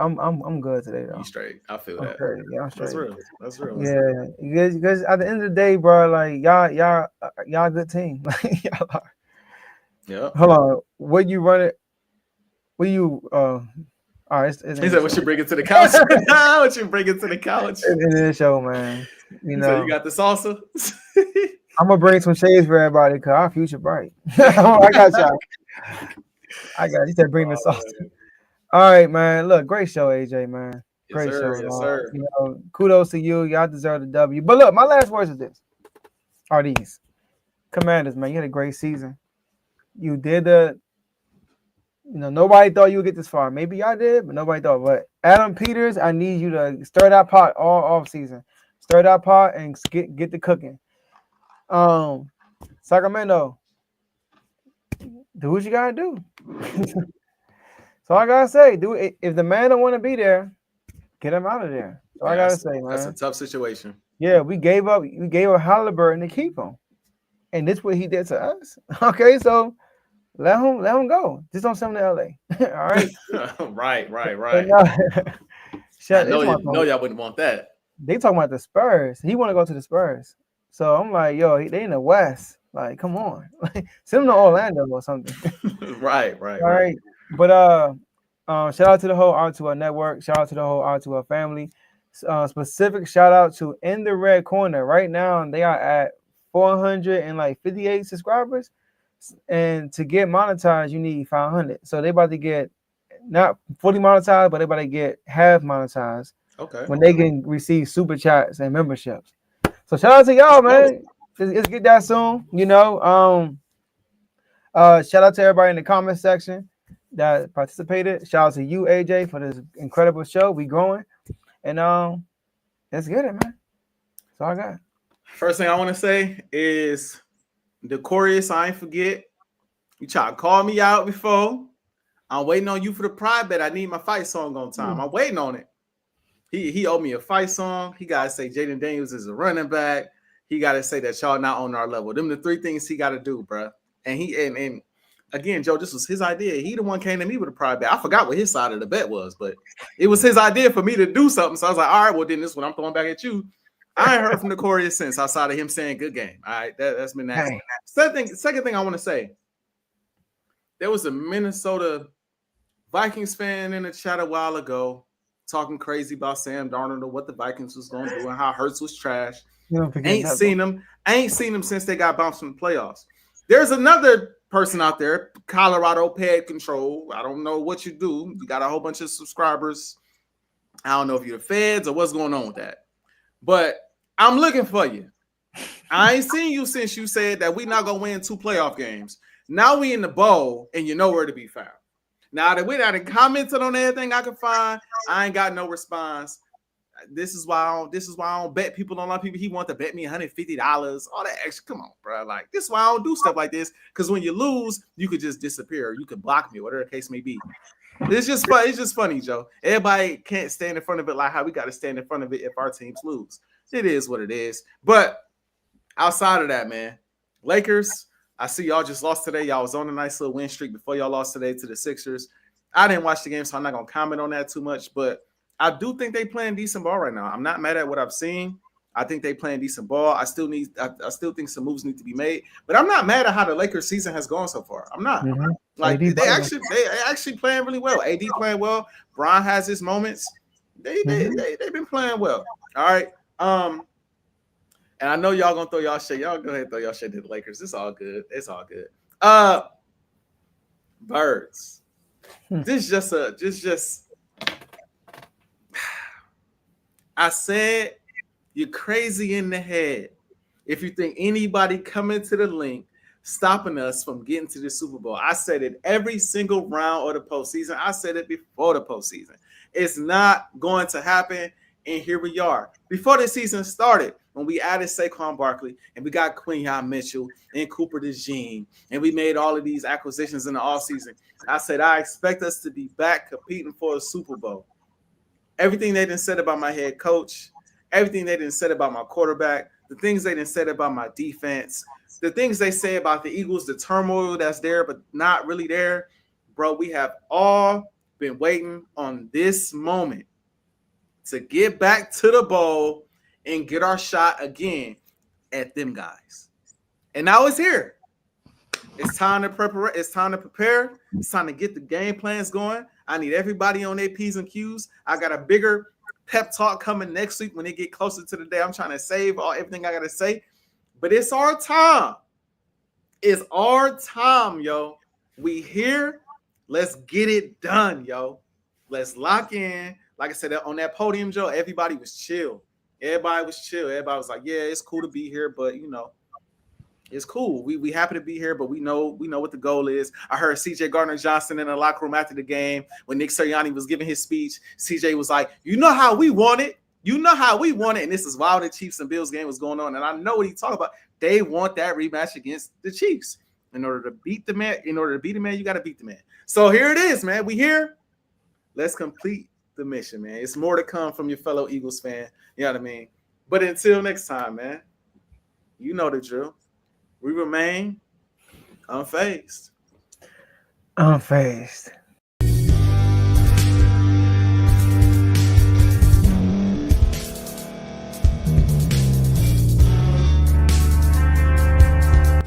good today though. You straight. I feel that. Straight. Yeah, I'm straight. That's real. Yeah, because at the end of the day, bro, like y'all a good team. Like y'all are. Yeah. Hold on. What you run it? What you all right, he said, "What you bring it to the couch? What you bring it to the couch?" In this show, man. You got the salsa. I'm gonna bring some shades for everybody because our future bright. I got y'all. You said bring the salsa. Man. All right, man. Look, great show, AJ, man. Great show. Yes, sir. Kudos to you. Y'all deserve the W. But look, my last words are these. Commanders, man, you had a great season. You did nobody thought you would get this far. Maybe y'all did, but nobody thought. But Adam Peters, I need you to stir that pot all off season. Stir that pot and get the cooking. Sacramento, do what you gotta do. So I gotta say, if the man don't want to be there, get him out of there. So I gotta say, man, that's a tough situation. Yeah, we gave up Halliburton to keep him, and this what he did to us. Okay, so. Let him go. Just don't send him to LA. All right. right. Y'all wouldn't want that. They talking about the Spurs. He want to go to the Spurs. So I'm like, yo, they in the West. Like, come on. Send him to Orlando or something. Right. All right. But shout out to the whole R2R network. Shout out to the whole R2R family. Specific shout out to In the Red Corner. Right now they are at 458 subscribers. And to get monetized, you need 500. So they about to get not fully monetized, but they about to get half monetized. Okay. When they can receive super chats and memberships. So shout out to y'all, man. Let's get that soon. Shout out to everybody in the comment section that participated. Shout out to you, AJ, for this incredible show. We growing. And let's get it, man. That's all I got. First thing I want to say is Decorious, I ain't forget. You try to call me out before. I'm waiting on you for the pride bet. I need my fight song on time. I'm waiting on it. He owed me a fight song. He gotta say Jaden Daniels is a running back. He gotta say that y'all not on our level. Them the three things he gotta do, bro. And and again, Joe, this was his idea. He the one came to me with a pride bet. I forgot what his side of the bet was, but it was his idea for me to do something. So I was like, all right, well then this is what I'm throwing back at you. I ain't heard from Decorious since, outside of him saying good game. All right, that's been that. Hey. Second thing I want to say, there was a Minnesota Vikings fan in the chat a while ago talking crazy about Sam Darnold or what the Vikings was going to do and how Hurts was trash. Ain't seen him since they got bounced from the playoffs. There's another person out there, Colorado Pad Control. I don't know what you do. You got a whole bunch of subscribers I don't know if you're the feds or what's going on with that. But I'm looking for you. I ain't seen you since you said that we not going to win 2 playoff games. Now we in the bowl, and you're nowhere to be found. Now that we done commented on everything I can find, I ain't got no response. This is why I don't bet people. On a lot of people, he want to bet me $150, all that extra. Come on, bro. Like, this is why I don't do stuff like this. Because when you lose, you could just disappear. You could block me, whatever the case may be. It's just fun. It's just funny, Joe. Everybody can't stand in front of it like how we got to stand in front of it if our teams lose. It is what it is. But outside of that, man, Lakers, I see y'all just lost today. Y'all was on a nice little win streak before y'all lost today to the Sixers. I didn't watch the game, so I'm not going to comment on that too much. But I do think they playing decent ball right now. I'm not mad at what I've seen. I think they playing decent ball. I still think some moves need to be made. But I'm not mad at how the Lakers season has gone so far. I'm not. Mm-hmm. Like, they actually playing really well. AD playing well. Bron has his moments. They've been playing well. All right. And I know y'all gonna throw y'all shit. Y'all go ahead and throw y'all shit to the Lakers. It's all good. It's all good. Birds. This just I said you're crazy in the head if you think anybody coming to the link stopping us from getting to the Super Bowl. I said it every single round of the postseason. I said it before the postseason. It's not going to happen, and here we are. Before the season started, when we added Saquon Barkley and we got Quinyon Mitchell and Cooper DeJean, and we made all of these acquisitions in the offseason, I said I expect us to be back competing for a Super Bowl. Everything they done said about my head coach, everything they done said about my quarterback, the things they done said about my defense, the things they say about the Eagles, the turmoil that's there but not really there, bro, we have all been waiting on this moment to get back to the bowl and get our shot again at them guys. And now it's here. It's time to prepare. It's time to prepare. It's time to get the game plans going. I need everybody on their P's and Q's. I got a bigger pep talk coming next week when they get closer to the day. I'm trying to save everything I got to say. But it's our time. It's our time, yo. We here. Let's get it done, yo. Let's lock in. Like I said, on that podium, Joe, everybody was chill. Everybody was chill. Everybody was like, yeah, it's cool to be here, but, you know, it's cool. We happy to be here, but we know what the goal is. I heard CJ Gardner-Johnson in the locker room after the game when Nick Sirianni was giving his speech. CJ was like, you know how we want it. You know how we want it. And this is while the Chiefs and Bills game was going on. And I know what he talked about. They want that rematch against the Chiefs. In order to beat the man, you got to beat the man. So here it is, man. We here. Let's complete the mission, man. It's more to come from your fellow Eagles fan. You know what I mean? But until next time, man, you know the drill. We remain unfazed. Unfazed.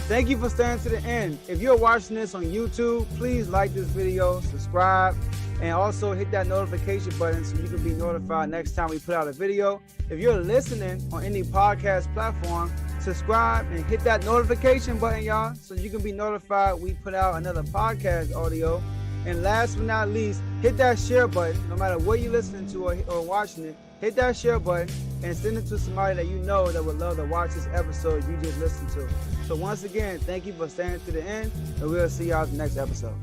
Thank you for staying to the end. If you're watching this on YouTube, please like this video, subscribe, and also hit that notification button so you can be notified next time we put out a video. If you're listening on any podcast platform, subscribe and hit that notification button, y'all, so you can be notified we put out another podcast audio. And last but not least, hit that share button. No matter what you're listening to or watching it, hit that share button and send it to somebody that you know that would love to watch this episode you just listened to. So once again, thank you for staying to the end, and we'll see y'all in the next episode.